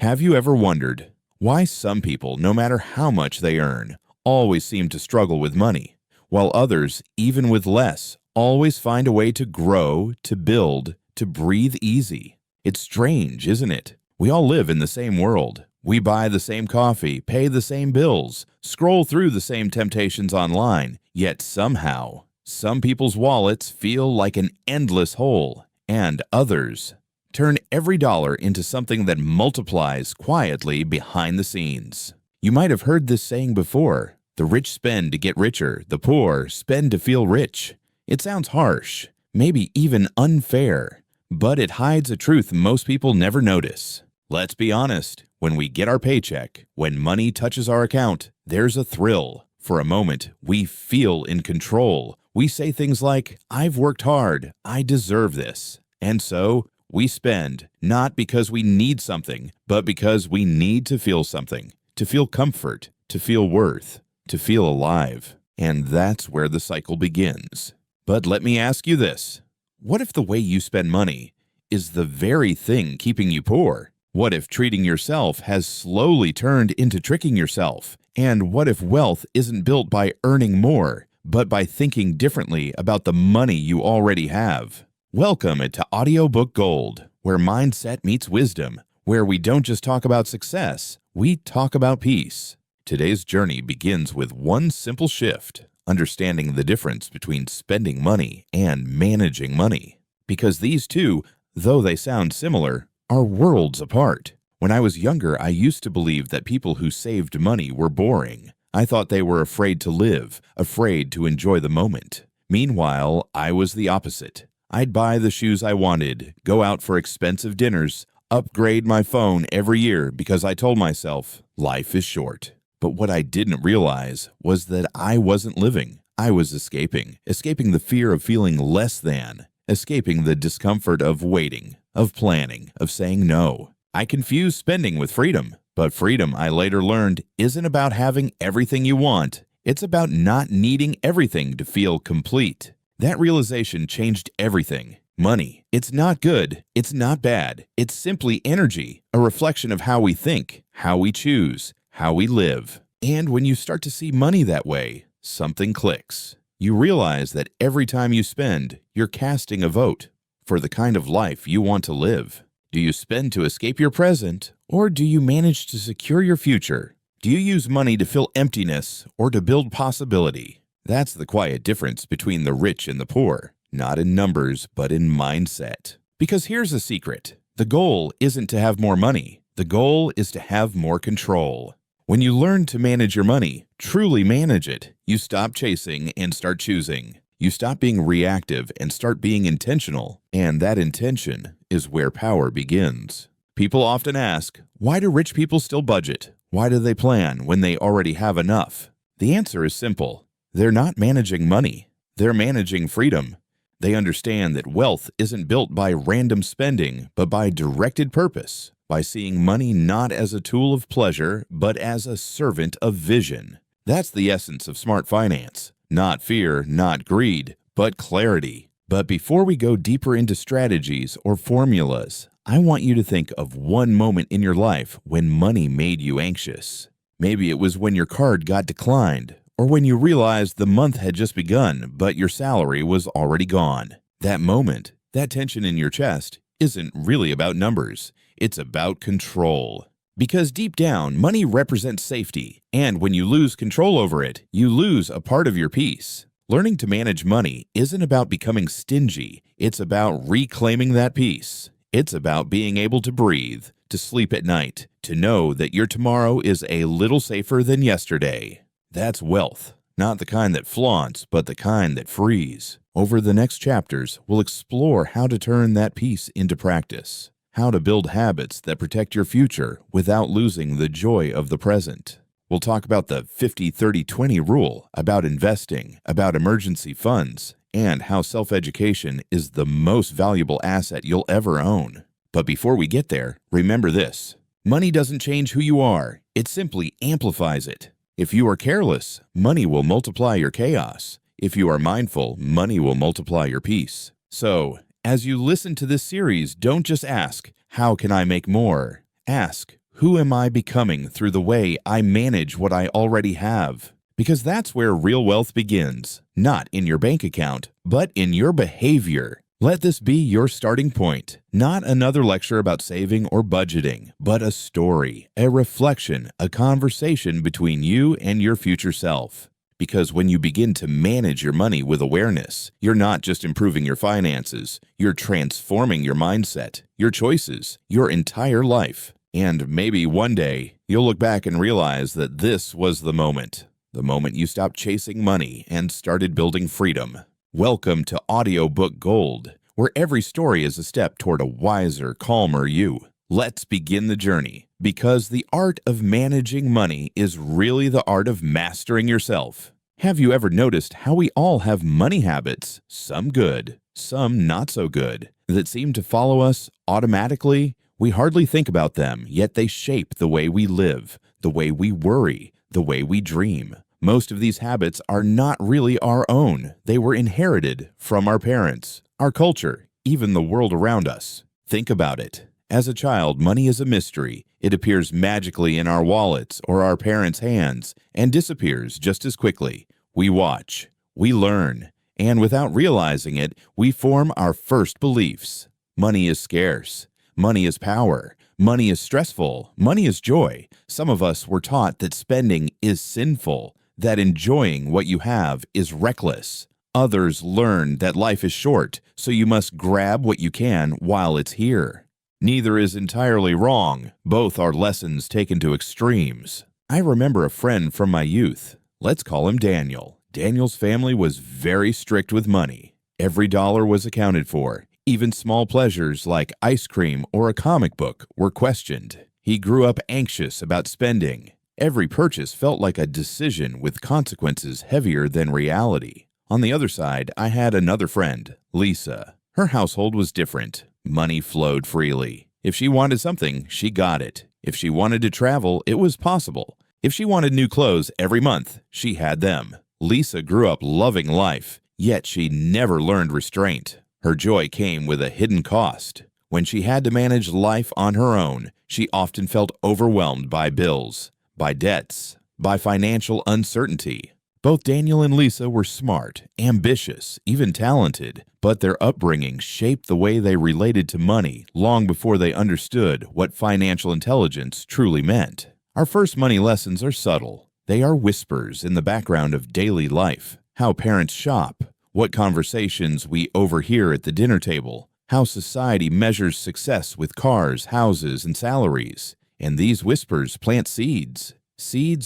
Have you ever wondered why some people, no matter how much they earn, always seem to struggle with money, while others, even with less, always find a way to grow, to build, to breathe easy? It's strange, isn't it? We all live in the same world. We buy the same coffee, pay the same bills, scroll through the same temptations online, yet somehow, some people's wallets feel like an endless hole, and others turn every dollar into something that multiplies quietly behind the scenes. You might have heard this saying before: the rich spend to get richer, the poor spend to feel rich. It sounds harsh, maybe even unfair, but it hides a truth most people never notice. Let's be honest, when we get our paycheck, when money touches our account, there's a thrill. For a moment, we feel in control. We say things like, "I've worked hard, I deserve this." And so, we spend, not because we need something, but because we need to feel something, to feel comfort, to feel worth, to feel alive. And that's where the cycle begins. But let me ask you this: what if the way you spend money is the very thing keeping you poor? What if treating yourself has slowly turned into tricking yourself? And what if wealth isn't built by earning more, but by thinking differently about the money you already have? Welcome to Audiobook Gold, where mindset meets wisdom, where we don't just talk about success, we talk about peace. Today's journey begins with one simple shift: understanding the difference between spending money and managing money. Because these two, though they sound similar, are worlds apart. When I was younger, I used to believe that people who saved money were boring. I thought they were afraid to live, afraid to enjoy the moment. Meanwhile, I was the opposite. I'd buy the shoes I wanted, go out for expensive dinners, upgrade my phone every year because I told myself, life is short. But what I didn't realize was that I wasn't living. I was escaping the fear of feeling less than, escaping the discomfort of waiting, of planning, of saying no. I confused spending with freedom, but freedom, I later learned, isn't about having everything you want. It's about not needing everything to feel complete. That realization changed everything. Money, it's not good, it's not bad. It's simply energy, a reflection of how we think, how we choose, how we live. And when you start to see money that way, something clicks. You realize that every time you spend, you're casting a vote for the kind of life you want to live. Do you spend to escape your present, or do you manage to secure your future? Do you use money to fill emptiness or to build possibility? That's the quiet difference between the rich and the poor, not in numbers, but in mindset. Because here's a secret: the goal isn't to have more money. The goal is to have more control. When you learn to manage your money, truly manage it, you stop chasing and start choosing. You stop being reactive and start being intentional. And that intention is where power begins. People often ask, why do rich people still budget? Why do they plan when they already have enough? The answer is simple. They're not managing money. They're managing freedom. They understand that wealth isn't built by random spending, but by directed purpose, by seeing money not as a tool of pleasure, but as a servant of vision. That's the essence of smart finance. Not fear, not greed, but clarity. But before we go deeper into strategies or formulas, I want you to think of one moment in your life when money made you anxious. Maybe it was when your card got declined, or when you realized the month had just begun, but your salary was already gone. That moment, that tension in your chest, isn't really about numbers. It's about control. Because deep down, money represents safety, and when you lose control over it, you lose a part of your peace. Learning to manage money isn't about becoming stingy. It's about reclaiming that peace. It's about being able to breathe, to sleep at night, to know that your tomorrow is a little safer than yesterday. That's wealth, not the kind that flaunts, but the kind that frees. Over the next chapters, we'll explore how to turn that peace into practice, how to build habits that protect your future without losing the joy of the present. We'll talk about the 50-30-20 rule, about investing, about emergency funds, and how self-education is the most valuable asset you'll ever own. But before we get there, remember this: money doesn't change who you are, it simply amplifies it. If you are careless, money will multiply your chaos. If you are mindful, money will multiply your peace. So, as you listen to this series, don't just ask, how can I make more? Ask, Who am I becoming through the way I manage what I already have? Because that's where real wealth begins, not in your bank account, but in your behavior. Let this be your starting point, not another lecture about saving or budgeting, but a story, a reflection, a conversation between you and your future self. Because when you begin to manage your money with awareness, you're not just improving your finances, you're transforming your mindset, your choices, your entire life. And maybe one day, you'll look back and realize that this was the moment you stopped chasing money and started building freedom. Welcome to Audiobook Gold, where every story is a step toward a wiser, calmer you. Let's begin the journey, because the art of managing money is really the art of mastering yourself. Have you ever noticed how we all have money habits, some good, some not so good, that seem to follow us automatically? We hardly think about them, yet they shape the way we live, the way we worry, the way we dream. Most of these habits are not really our own. They were inherited from our parents, our culture, even the world around us. Think about it. As a child, money is a mystery. It appears magically in our wallets or our parents' hands and disappears just as quickly. We watch, we learn, and without realizing it, we form our first beliefs. Money is scarce. Money is power. Money is stressful. Money is joy. Some of us were taught that spending is sinful, that enjoying what you have is reckless. Others learn that life is short, so you must grab what you can while it's here. Neither is entirely wrong. Both are lessons taken to extremes. I remember a friend from my youth. Let's call him Daniel. Daniel's family was very strict with money. Every dollar was accounted for. Even small pleasures like ice cream or a comic book were questioned. He grew up anxious about spending. Every purchase felt like a decision with consequences heavier than reality. On the other side, I had another friend, Lisa. Her household was different. Money flowed freely. If she wanted something, she got it. If she wanted to travel, it was possible. If she wanted new clothes every month, she had them. Lisa grew up loving life, yet she never learned restraint. Her joy came with a hidden cost. When she had to manage life on her own, she often felt overwhelmed by bills, by debts, by financial uncertainty. Both Daniel and Lisa were smart, ambitious, even talented, but their upbringing shaped the way they related to money long before they understood what financial intelligence truly meant. Our first money lessons are subtle. They are whispers in the background of daily life. How parents shop, what conversations we overhear at the dinner table, how society measures success with cars, houses, and salaries. And these whispers plant seeds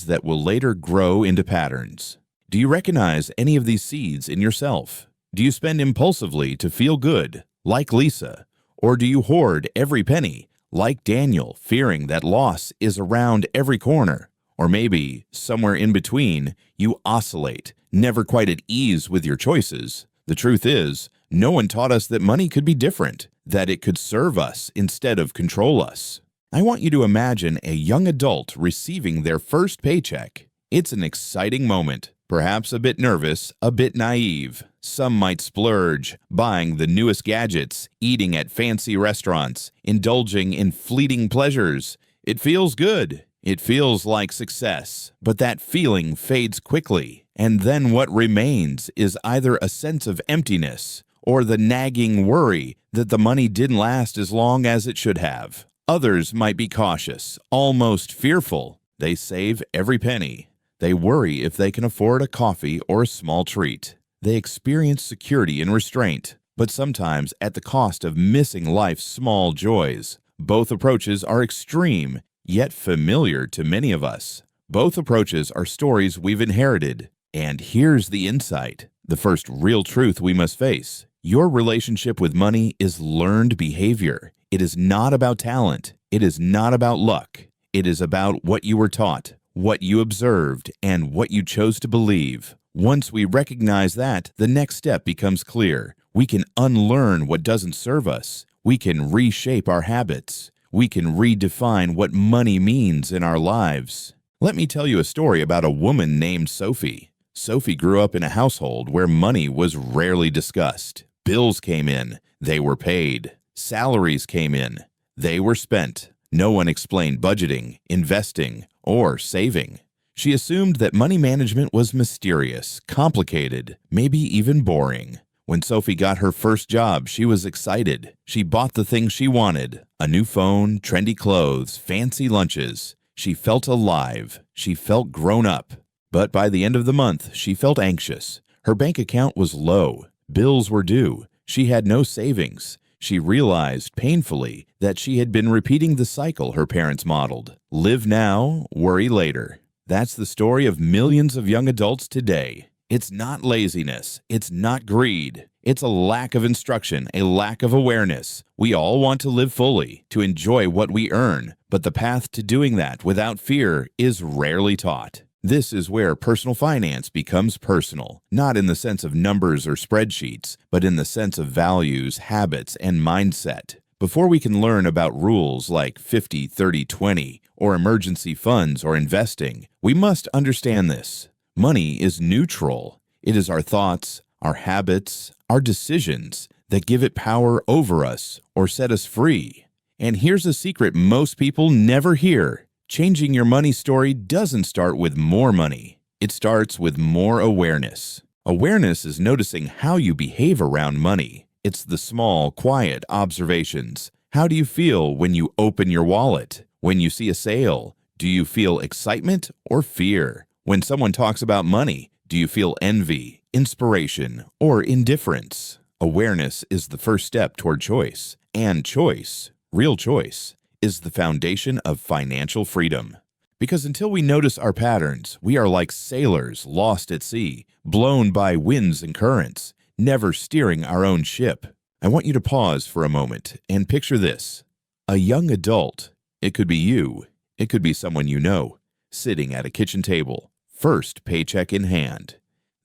that will later grow into patterns. Do you recognize any of these seeds in yourself? Do you spend impulsively to feel good, like Lisa? Or do you hoard every penny, like Daniel, fearing that loss is around every corner? Or maybe, somewhere in between, you oscillate, never quite at ease with your choices. The truth is, no one taught us that money could be different, that it could serve us instead of control us. I want you to imagine a young adult receiving their first paycheck. It's an exciting moment, perhaps a bit nervous, a bit naive. Some might splurge, buying the newest gadgets, eating at fancy restaurants, indulging in fleeting pleasures. It feels good. It feels like success, but that feeling fades quickly, and then what remains is either a sense of emptiness or the nagging worry that the money didn't last as long as it should have. Others might be cautious, almost fearful. They save every penny. They worry if they can afford a coffee or a small treat. They experience security and restraint, but sometimes at the cost of missing life's small joys. Both approaches are extreme, yet familiar to many of us. Both approaches are stories we've inherited. And here's the insight, the first real truth we must face. Your relationship with money is learned behavior. It is not about talent. It is not about luck. It is about what you were taught, what you observed, and what you chose to believe. Once we recognize that, the next step becomes clear. We can unlearn what doesn't serve us. We can reshape our habits. We can redefine what money means in our lives. Let me tell you a story about a woman named Sophie. Sophie grew up in a household where money was rarely discussed. Bills came in, they were paid. Salaries came in, they were spent. No one explained budgeting, investing, or saving. She assumed that money management was mysterious, complicated, maybe even boring. When Sophie got her first job, she was excited. She bought the things she wanted: a new phone, trendy clothes, fancy lunches. She felt alive. She felt grown up. But by the end of the month, she felt anxious. Her bank account was low. Bills were due. She had no savings. She realized painfully that she had been repeating the cycle her parents modeled. Live now, worry later. That's the story of millions of young adults today. It's not laziness. It's not greed. It's a lack of instruction, a lack of awareness. We all want to live fully, to enjoy what we earn, but the path to doing that without fear is rarely taught. This is where personal finance becomes personal, not in the sense of numbers or spreadsheets, but in the sense of values, habits, and mindset. Before we can learn about rules like 50-30-20 or emergency funds or investing, we must understand this. Money is neutral. It is our thoughts, our habits, our decisions that give it power over us or set us free. And here's a secret most people never hear. Changing your money story doesn't start with more money. It starts with more awareness. Awareness is noticing how you behave around money. It's the small, quiet observations. How do you feel when you open your wallet? When you see a sale? Do you feel excitement or fear? When someone talks about money, do you feel envy, inspiration, or indifference? Awareness is the first step toward choice. And choice, real choice, is the foundation of financial freedom. Because until we notice our patterns, we are like sailors lost at sea, blown by winds and currents, never steering our own ship. I want you to pause for a moment and picture this. A young adult, it could be you, it could be someone you know, sitting at a kitchen table, first paycheck in hand.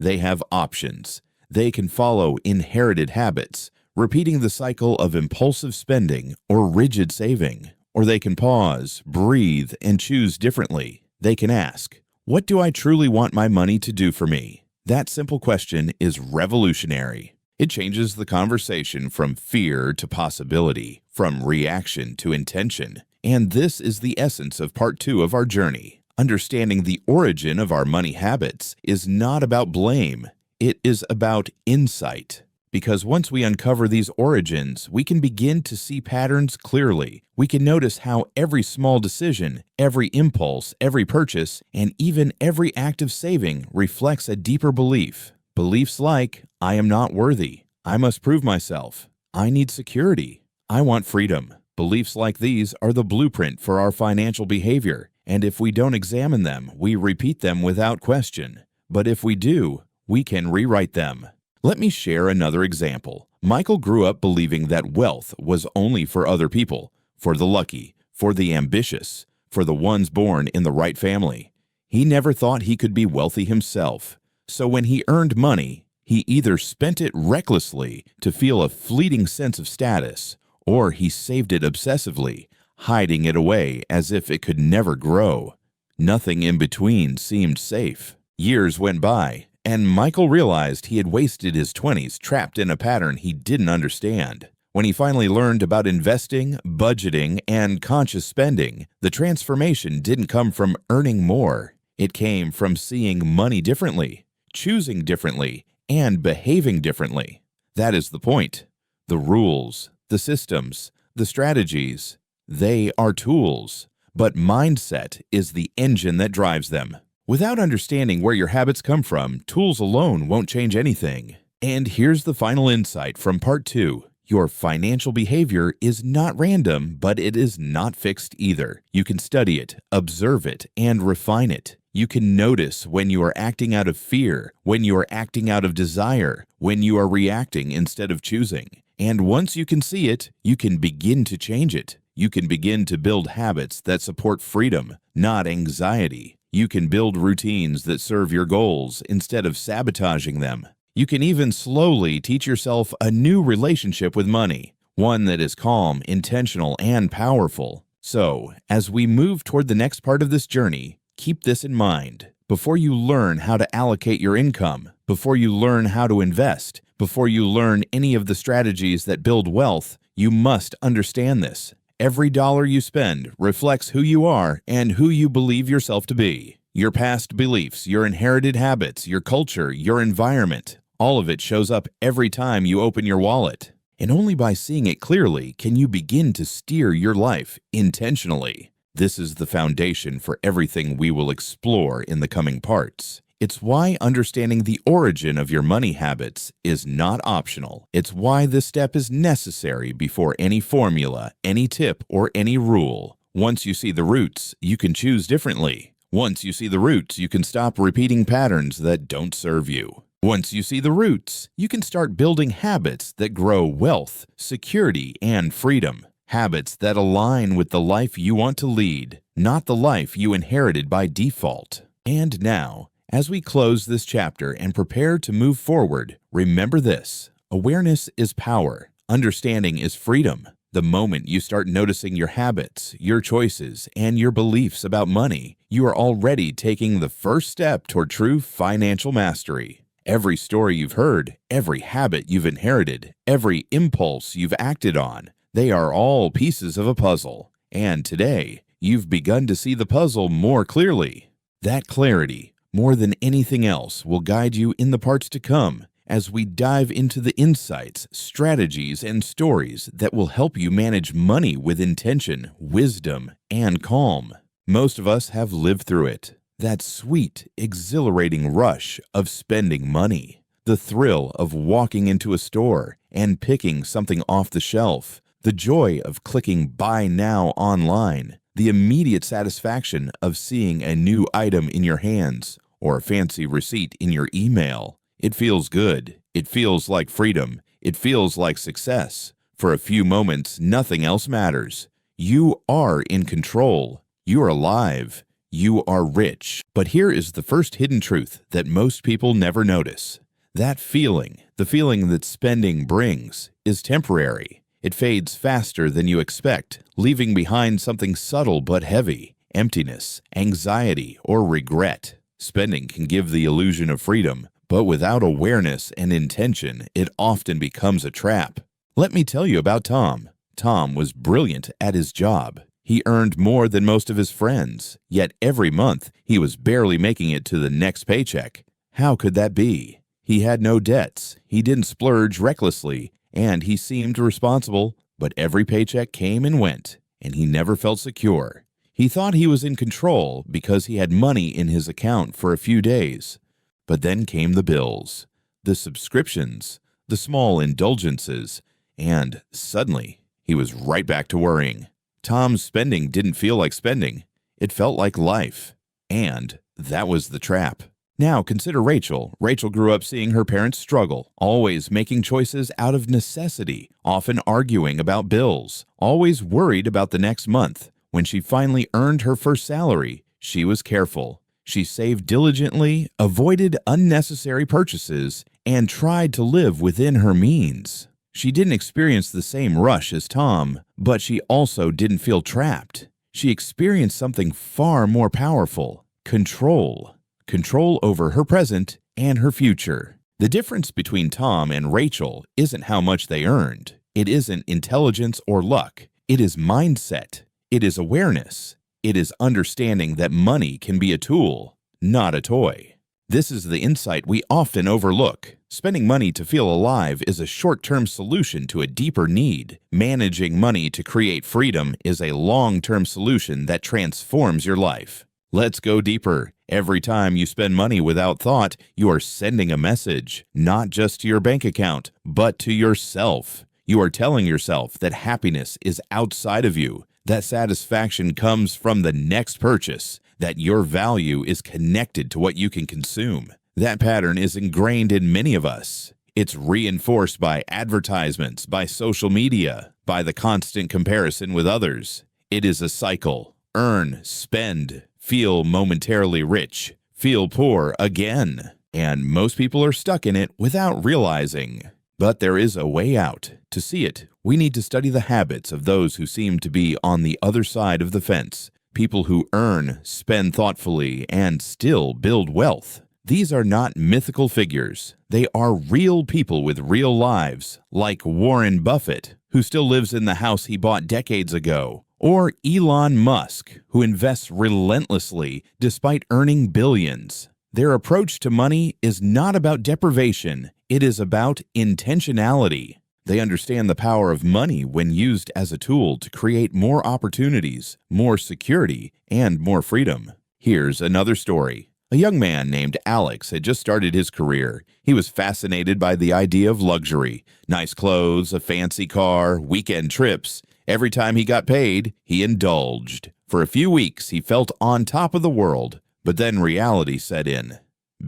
They have options. They can follow inherited habits, repeating the cycle of impulsive spending or rigid saving. Or they can pause, breathe, and choose differently. They can ask, what do I truly want my money to do for me? That simple question is revolutionary. It changes the conversation from fear to possibility, from reaction to intention. And this is the essence of part 2 of our journey. Understanding the origin of our money habits is not about blame. It is about insight. Because once we uncover these origins, we can begin to see patterns clearly. We can notice how every small decision, every impulse, every purchase, and even every act of saving reflects a deeper belief. Beliefs like, I am not worthy, I must prove myself, I need security, I want freedom. Beliefs like these are the blueprint for our financial behavior, and if we don't examine them, we repeat them without question. But if we do, we can rewrite them. Let me share another example. Michael grew up believing that wealth was only for other people, for the lucky, for the ambitious, for the ones born in the right family. He never thought he could be wealthy himself. So when he earned money, he either spent it recklessly to feel a fleeting sense of status, or he saved it obsessively, hiding it away as if it could never grow. Nothing in between seemed safe. Years went by, and Michael realized he had wasted his 20s trapped in a pattern he didn't understand. When he finally learned about investing, budgeting, and conscious spending, the transformation didn't come from earning more. It came from seeing money differently, choosing differently, and behaving differently. That is the point. The rules, the systems, the strategies, they are tools, but mindset is the engine that drives them. Without understanding where your habits come from, tools alone won't change anything. And here's the final insight from part 2. Your financial behavior is not random, but it is not fixed either. You can study it, observe it, and refine it. You can notice when you are acting out of fear, when you are acting out of desire, when you are reacting instead of choosing. And once you can see it, you can begin to change it. You can begin to build habits that support freedom, not anxiety. You can build routines that serve your goals instead of sabotaging them. You can even slowly teach yourself a new relationship with money, one that is calm, intentional, and powerful. So, as we move toward the next part of this journey, keep this in mind. Before you learn how to allocate your income, before you learn how to invest, before you learn any of the strategies that build wealth, you must understand this. Every dollar you spend reflects who you are and who you believe yourself to be. Your past beliefs, your inherited habits, your culture, your environment, all of it shows up every time you open your wallet. And only by seeing it clearly can you begin to steer your life intentionally. This is the foundation for everything we will explore in the coming parts. It's why understanding the origin of your money habits is not optional. It's why this step is necessary before any formula, any tip, or any rule. Once you see the roots, you can choose differently. Once you see the roots, you can stop repeating patterns that don't serve you. Once you see the roots, you can start building habits that grow wealth, security, and freedom. Habits that align with the life you want to lead, not the life you inherited by default. And now, as we close this chapter and prepare to move forward, remember this: awareness is power. Understanding is freedom. The moment you start noticing your habits, your choices, and your beliefs about money, you are already taking the first step toward true financial mastery. Every story you've heard, every habit you've inherited, every impulse you've acted on, they are all pieces of a puzzle. And today, you've begun to see the puzzle more clearly. That clarity, more than anything else, will guide you in the parts to come as we dive into the insights, strategies, and stories that will help you manage money with intention, wisdom, and calm. Most of us have lived through it. That sweet, exhilarating rush of spending money. The thrill of walking into a store and picking something off the shelf. The joy of clicking Buy Now online. The immediate satisfaction of seeing a new item in your hands or a fancy receipt in your email. It feels good. It feels like freedom. It feels like success. For a few moments, nothing else matters. You are in control. You are alive. You are rich. But here is the first hidden truth that most people never notice. That feeling, the feeling that spending brings, is temporary. It fades faster than you expect, leaving behind something subtle but heavy: emptiness, anxiety, or regret. Spending can give the illusion of freedom, but without awareness and intention, it often becomes a trap. Let me tell you about Tom. Tom was brilliant at his job. He earned more than most of his friends, yet every month he was barely making it to the next paycheck. How could that be? He had no debts, he didn't splurge recklessly, and he seemed responsible, but every paycheck came and went, and he never felt secure. He thought he was in control because he had money in his account for a few days. But then came the bills, the subscriptions, the small indulgences, and suddenly he was right back to worrying. Tom's spending didn't feel like spending. It felt like life. And that was the trap. Now consider Rachel. Rachel grew up seeing her parents struggle, always making choices out of necessity, often arguing about bills, always worried about the next month. When she finally earned her first salary, she was careful. She saved diligently, avoided unnecessary purchases, and tried to live within her means. She didn't experience the same rush as Tom, but she also didn't feel trapped. She experienced something far more powerful: control. Control over her present and her future. The difference between Tom and Rachel isn't how much they earned. It isn't intelligence or luck. It is mindset. It is awareness. It is understanding that money can be a tool, not a toy. This is the insight we often overlook. Spending money to feel alive is a short-term solution to a deeper need. Managing money to create freedom is a long-term solution that transforms your life. Let's go deeper. Every time you spend money without thought, you are sending a message, not just to your bank account, but to yourself. You are telling yourself that happiness is outside of you, that satisfaction comes from the next purchase, that your value is connected to what you can consume. That pattern is ingrained in many of us. It's reinforced by advertisements, by social media, by the constant comparison with others. It is a cycle. Earn, spend, feel momentarily rich, feel poor again. And most people are stuck in it without realizing. But there is a way out. To see it, we need to study the habits of those who seem to be on the other side of the fence. People who earn, spend thoughtfully, and still build wealth. These are not mythical figures. They are real people with real lives, like Warren Buffett, who still lives in the house he bought decades ago, or Elon Musk, who invests relentlessly despite earning billions. Their approach to money is not about deprivation, it is about intentionality. They understand the power of money when used as a tool to create more opportunities, more security, and more freedom. Here's another story. A young man named Alex had just started his career. He was fascinated by the idea of luxury. Nice clothes, a fancy car, weekend trips. Every time he got paid, he indulged. For a few weeks, he felt on top of the world. But then reality set in.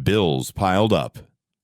Bills piled up.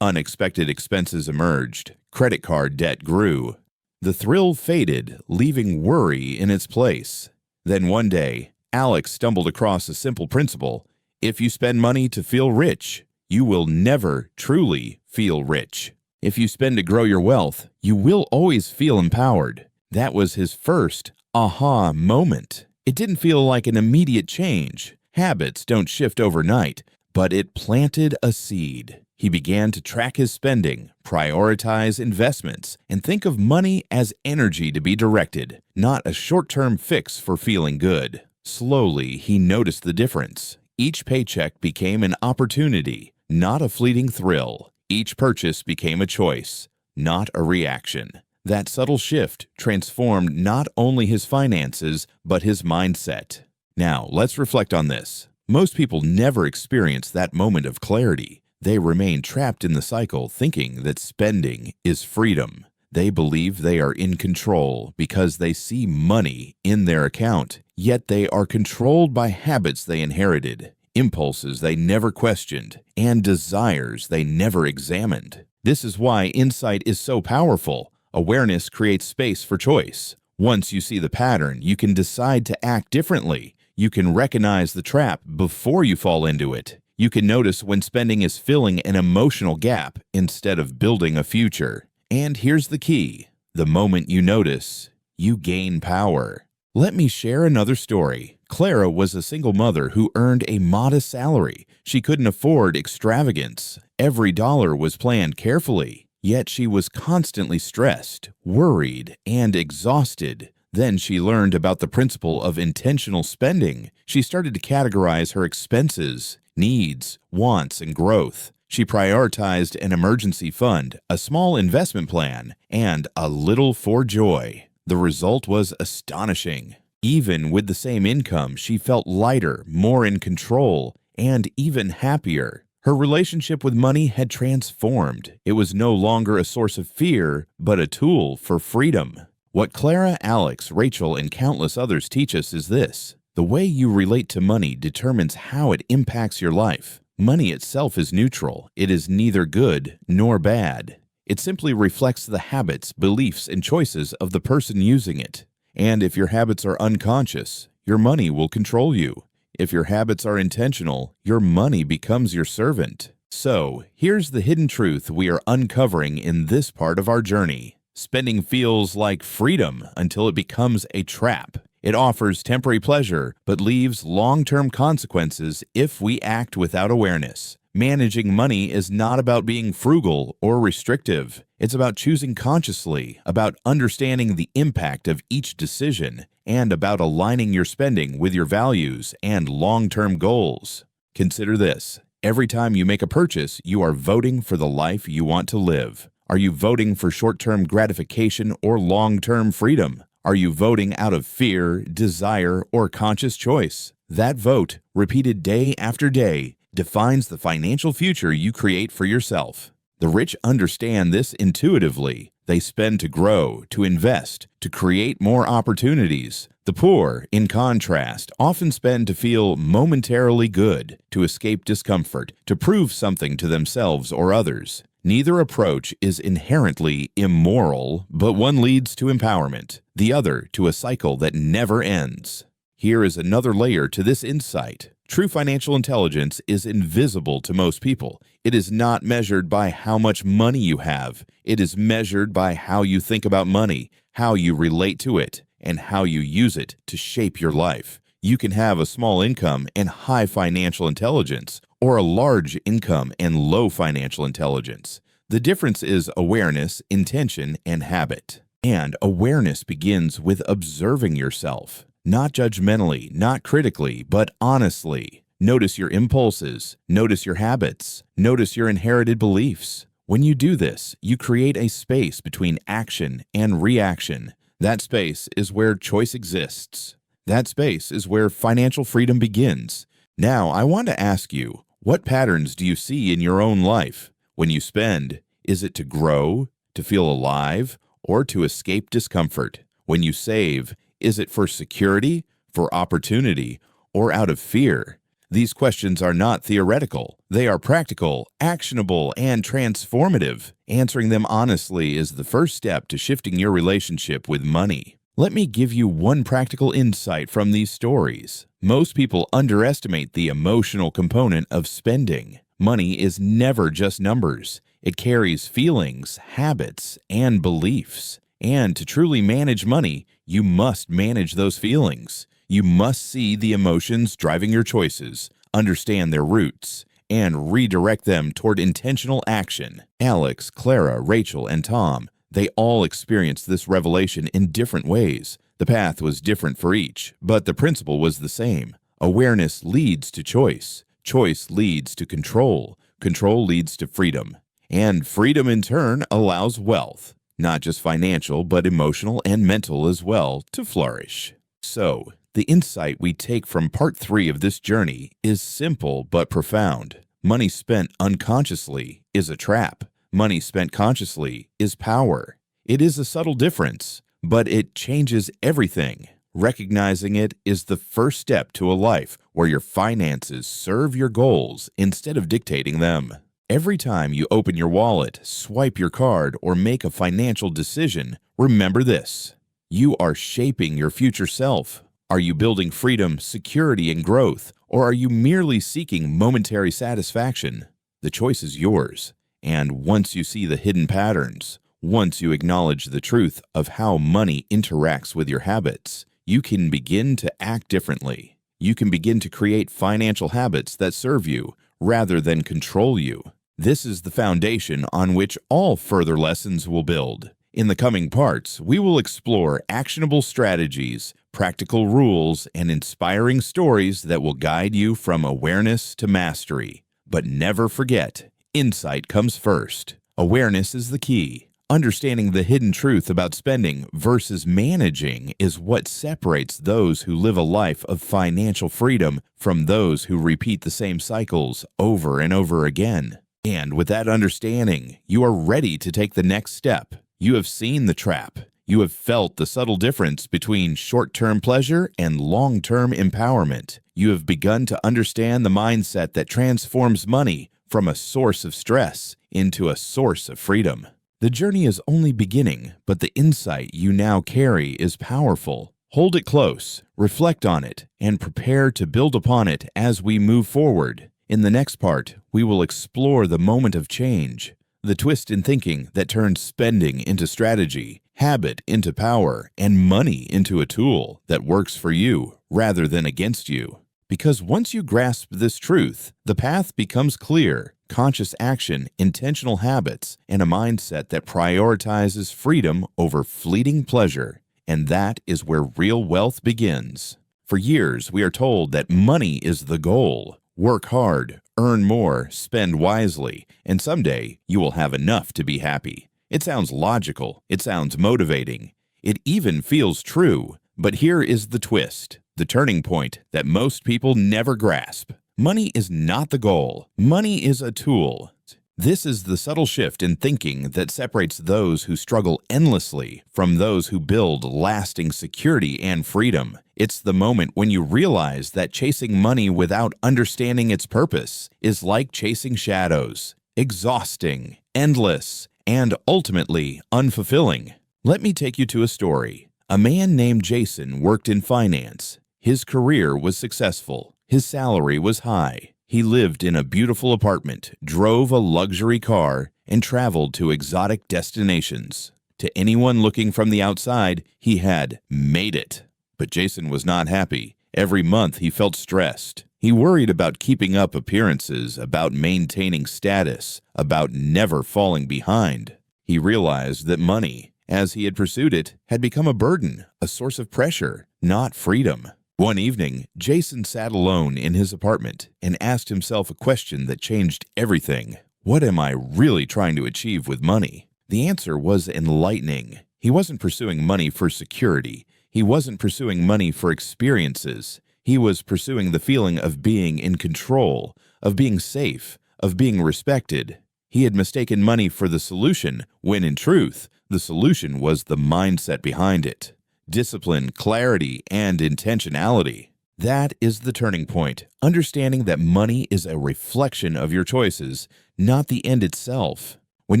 Unexpected expenses emerged. Credit card debt grew. The thrill faded, leaving worry in its place. Then one day, Alex stumbled across a simple principle. If you spend money to feel rich, you will never truly feel rich. If you spend to grow your wealth, you will always feel empowered. That was his first aha moment. It didn't feel like an immediate change. Habits don't shift overnight, but it planted a seed. He began to track his spending, prioritize investments, and think of money as energy to be directed, not a short-term fix for feeling good. Slowly, he noticed the difference. Each paycheck became an opportunity, not a fleeting thrill. Each purchase became a choice, not a reaction. That subtle shift transformed not only his finances, but his mindset. Now, let's reflect on this. Most people never experience that moment of clarity. They remain trapped in the cycle thinking that spending is freedom. They believe they are in control because they see money in their account, yet they are controlled by habits they inherited, impulses they never questioned, and desires they never examined. This is why insight is so powerful. Awareness creates space for choice. Once you see the pattern, you can decide to act differently. You can recognize the trap before you fall into it. You can notice when spending is filling an emotional gap instead of building a future. And here's the key. The moment you notice, you gain power. Let me share another story. Clara was a single mother who earned a modest salary. She couldn't afford extravagance. Every dollar was planned carefully. Yet she was constantly stressed, worried, and exhausted. Then she learned about the principle of intentional spending. She started to categorize her expenses, needs, wants, and growth. She prioritized an emergency fund, a small investment plan, and a little for joy. The result was astonishing. Even with the same income, she felt lighter, more in control, and even happier. Her relationship with money had transformed. It was no longer a source of fear, but a tool for freedom. What Clara, Alex, Rachel, and countless others teach us is this. The way you relate to money determines how it impacts your life. Money itself is neutral. It is neither good nor bad. It simply reflects the habits, beliefs, and choices of the person using it. And if your habits are unconscious, your money will control you. If your habits are intentional, your money becomes your servant. So, here's the hidden truth we are uncovering in this part of our journey. Spending feels like freedom until it becomes a trap. It offers temporary pleasure, but leaves long-term consequences if we act without awareness. Managing money is not about being frugal or restrictive. It's about choosing consciously, about understanding the impact of each decision, and about aligning your spending with your values and long-term goals. Consider this. Every time you make a purchase, you are voting for the life you want to live. Are you voting for short-term gratification or long-term freedom? Are you voting out of fear, desire, or conscious choice? That vote, repeated day after day, defines the financial future you create for yourself. The rich understand this intuitively. They spend to grow, to invest, to create more opportunities. The poor, in contrast, often spend to feel momentarily good, to escape discomfort, to prove something to themselves or others. Neither approach is inherently immoral, but one leads to empowerment, the other to a cycle that never ends. Here is another layer to this insight. True financial intelligence is invisible to most people. It is not measured by how much money you have. It is measured by how you think about money, how you relate to it, and how you use it to shape your life. You can have a small income and high financial intelligence, or a large income and low financial intelligence. The difference is awareness, intention, and habit. And awareness begins with observing yourself, not judgmentally, not critically, but honestly. Notice your impulses, notice your habits, notice your inherited beliefs. When you do this, you create a space between action and reaction. That space is where choice exists. That space is where financial freedom begins. Now, I want to ask you, what patterns do you see in your own life? When you spend, is it to grow, to feel alive, or to escape discomfort? When you save, is it for security, for opportunity, or out of fear? These questions are not theoretical. They are practical, actionable, and transformative. Answering them honestly is the first step to shifting your relationship with money. Let me give you one practical insight from these stories. Most people underestimate the emotional component of spending. Money is never just numbers. It carries feelings, habits, and beliefs. And to truly manage money, you must manage those feelings. You must see the emotions driving your choices, understand their roots, and redirect them toward intentional action. Alex, Clara, Rachel, and Tom, they all experienced this revelation in different ways. The path was different for each, but the principle was the same. Awareness leads to choice. Choice leads to control. Control leads to freedom. And freedom in turn allows wealth, not just financial, but emotional and mental as well, to flourish. So, the insight we take from part 3 of this journey is simple but profound. Money spent unconsciously is a trap. Money spent consciously is power. It is a subtle difference, but it changes everything. Recognizing it is the first step to a life where your finances serve your goals instead of dictating them. Every time you open your wallet, swipe your card, or make a financial decision, remember this: you are shaping your future self. Are you building freedom, security, and growth, or are you merely seeking momentary satisfaction? The choice is yours. And once you see the hidden patterns, once you acknowledge the truth of how money interacts with your habits, you can begin to act differently. You can begin to create financial habits that serve you rather than control you. This is the foundation on which all further lessons will build. In the coming parts, we will explore actionable strategies, practical rules, and inspiring stories that will guide you from awareness to mastery. But never forget, insight comes first. Awareness is the key. Understanding the hidden truth about spending versus managing is what separates those who live a life of financial freedom from those who repeat the same cycles over and over again. And with that understanding, you are ready to take the next step. You have seen the trap. You have felt the subtle difference between short-term pleasure and long-term empowerment. You have begun to understand the mindset that transforms money from a source of stress into a source of freedom. The journey is only beginning, but the insight you now carry is powerful. Hold it close, reflect on it, and prepare to build upon it as we move forward. In the next part, we will explore the moment of change, the twist in thinking that turns spending into strategy, habit into power, and money into a tool that works for you rather than against you. Because once you grasp this truth, the path becomes clear: conscious action, intentional habits, and a mindset that prioritizes freedom over fleeting pleasure. And that is where real wealth begins. For years, we are told that money is the goal. Work hard, earn more, spend wisely, and someday you will have enough to be happy. It sounds logical. It sounds motivating. It even feels true. But here is the twist, the turning point that most people never grasp. Money is not the goal. Money is a tool. This is the subtle shift in thinking that separates those who struggle endlessly from those who build lasting security and freedom. It's the moment when you realize that chasing money without understanding its purpose is like chasing shadows, exhausting, endless, and ultimately unfulfilling. Let me take you to a story. A man named Jason worked in finance. His career was successful. His salary was high. He lived in a beautiful apartment, drove a luxury car, and traveled to exotic destinations. To anyone looking from the outside, he had made it. But Jason was not happy. Every month he felt stressed. He worried about keeping up appearances, about maintaining status, about never falling behind. He realized that money, as he had pursued it, had become a burden, a source of pressure, not freedom. One evening, Jason sat alone in his apartment and asked himself a question that changed everything. What am I really trying to achieve with money? The answer was enlightening. He wasn't pursuing money for security. He wasn't pursuing money for experiences. He was pursuing the feeling of being in control, of being safe, of being respected. He had mistaken money for the solution, when in truth, the solution was the mindset behind it. Discipline, clarity, and intentionality. That is the turning point, understanding that money is a reflection of your choices, not the end itself. When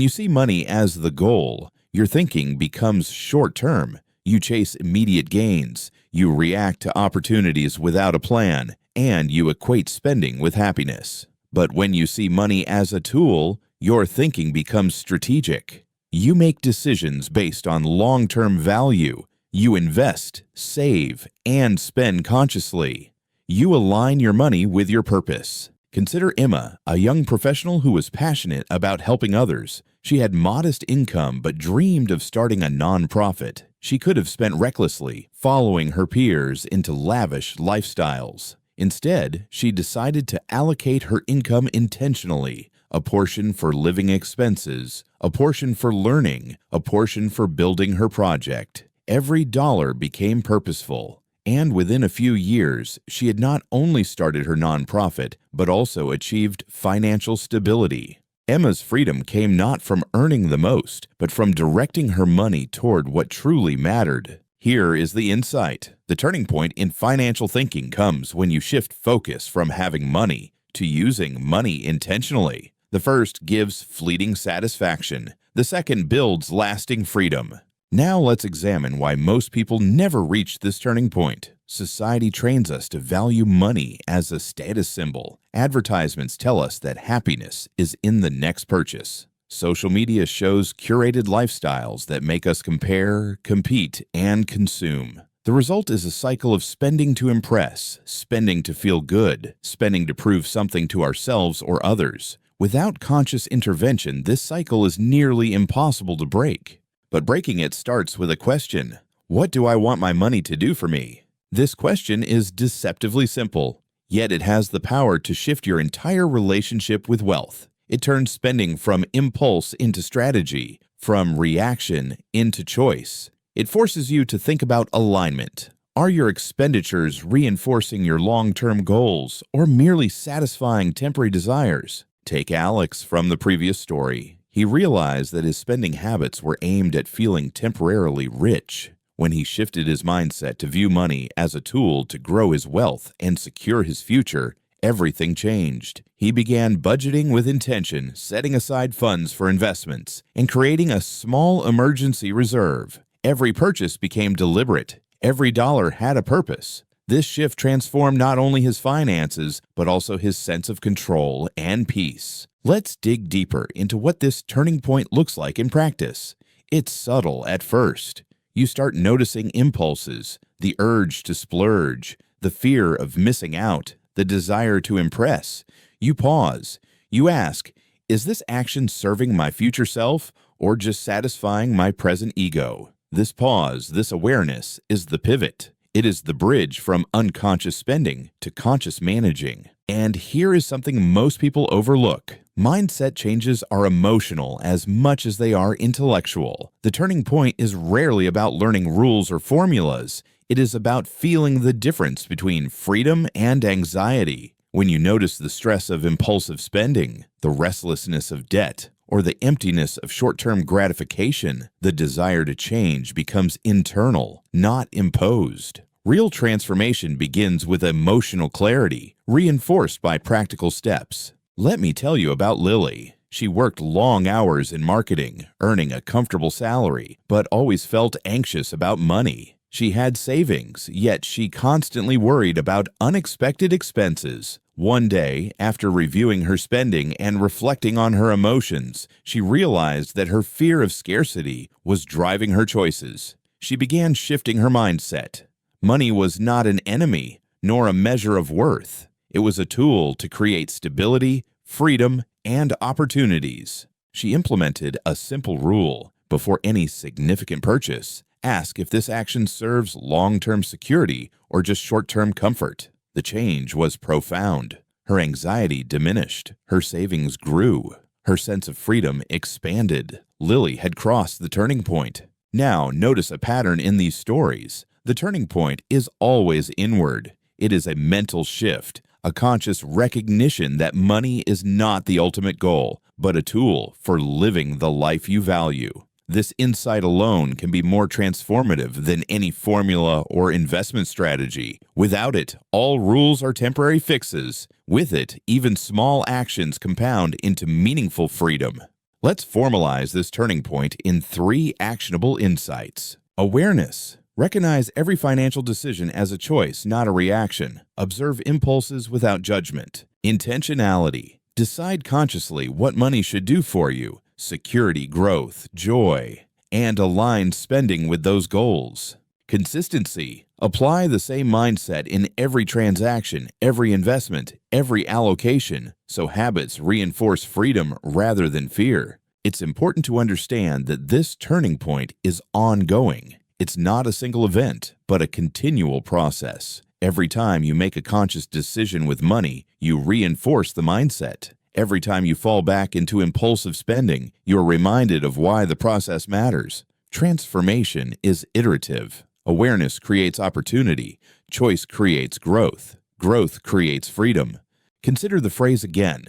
you see money as the goal, your thinking becomes short-term. You chase immediate gains, you react to opportunities without a plan, and you equate spending with happiness. But when you see money as a tool, your thinking becomes strategic. You make decisions based on long-term value. You invest, save, and spend consciously. You align your money with your purpose. Consider Emma, a young professional who was passionate about helping others. She had modest income but dreamed of starting a nonprofit. She could have spent recklessly, following her peers into lavish lifestyles. Instead, she decided to allocate her income intentionally, a portion for living expenses, a portion for learning, a portion for building her project. Every dollar became purposeful, and within a few years, she had not only started her nonprofit, but also achieved financial stability. Emma's freedom came not from earning the most, but from directing her money toward what truly mattered. Here is the insight. The turning point in financial thinking comes when you shift focus from having money to using money intentionally. The first gives fleeting satisfaction. The second builds lasting freedom. Now let's examine why most people never reach this turning point. Society trains us to value money as a status symbol. Advertisements tell us that happiness is in the next purchase. Social media shows curated lifestyles that make us compare, compete, and consume. The result is a cycle of spending to impress, spending to feel good, spending to prove something to ourselves or others. Without conscious intervention, this cycle is nearly impossible to break. But breaking it starts with a question. What do I want my money to do for me? This question is deceptively simple, yet it has the power to shift your entire relationship with wealth. It turns spending from impulse into strategy, from reaction into choice. It forces you to think about alignment. Are your expenditures reinforcing your long-term goals or merely satisfying temporary desires? Take Alex from the previous story. He realized that his spending habits were aimed at feeling temporarily rich. When he shifted his mindset to view money as a tool to grow his wealth and secure his future, everything changed. He began budgeting with intention, setting aside funds for investments, and creating a small emergency reserve. Every purchase became deliberate. Every dollar had a purpose. This shift transformed not only his finances, but also his sense of control and peace. Let's dig deeper into what this turning point looks like in practice. It's subtle at first. You start noticing impulses, the urge to splurge, the fear of missing out, the desire to impress. You pause. You ask, is this action serving my future self or just satisfying my present ego? This pause, this awareness, is the pivot. It is the bridge from unconscious spending to conscious managing. And here is something most people overlook. Mindset changes are emotional as much as they are intellectual. The turning point is rarely about learning rules or formulas. It is about feeling the difference between freedom and anxiety. When you notice the stress of impulsive spending, the restlessness of debt, or the emptiness of short-term gratification, the desire to change becomes internal, not imposed. Real transformation begins with emotional clarity, reinforced by practical steps. Let me tell you about Lily. She worked long hours in marketing, earning a comfortable salary, but always felt anxious about money. She had savings, yet she constantly worried about unexpected expenses. One day, after reviewing her spending and reflecting on her emotions, she realized that her fear of scarcity was driving her choices. She began shifting her mindset. Money was not an enemy, nor a measure of worth. It was a tool to create stability, freedom, and opportunities. She implemented a simple rule: before any significant purchase, ask if this action serves long-term security or just short-term comfort. The change was profound. Her anxiety diminished. Her savings grew. Her sense of freedom expanded. Lily had crossed the turning point. Now, notice a pattern in these stories. The turning point is always inward. It is a mental shift, a conscious recognition that money is not the ultimate goal, but a tool for living the life you value. This insight alone can be more transformative than any formula or investment strategy. Without it, all rules are temporary fixes. With it, even small actions compound into meaningful freedom. Let's formalize this turning point in 3 actionable insights. Awareness. Recognize every financial decision as a choice, not a reaction. Observe impulses without judgment. Intentionality. Decide consciously what money should do for you. Security, growth, joy, and align spending with those goals. Consistency. Apply the same mindset in every transaction, every investment, every allocation, so habits reinforce freedom rather than fear. It's important to understand that this turning point is ongoing. It's not a single event, but a continual process. Every time you make a conscious decision with money, you reinforce the mindset. Every time you fall back into impulsive spending, you're reminded of why the process matters. Transformation is iterative. Awareness creates opportunity. Choice creates growth. Growth creates freedom. Consider the phrase again.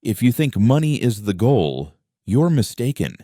If you think money is the goal, you're mistaken.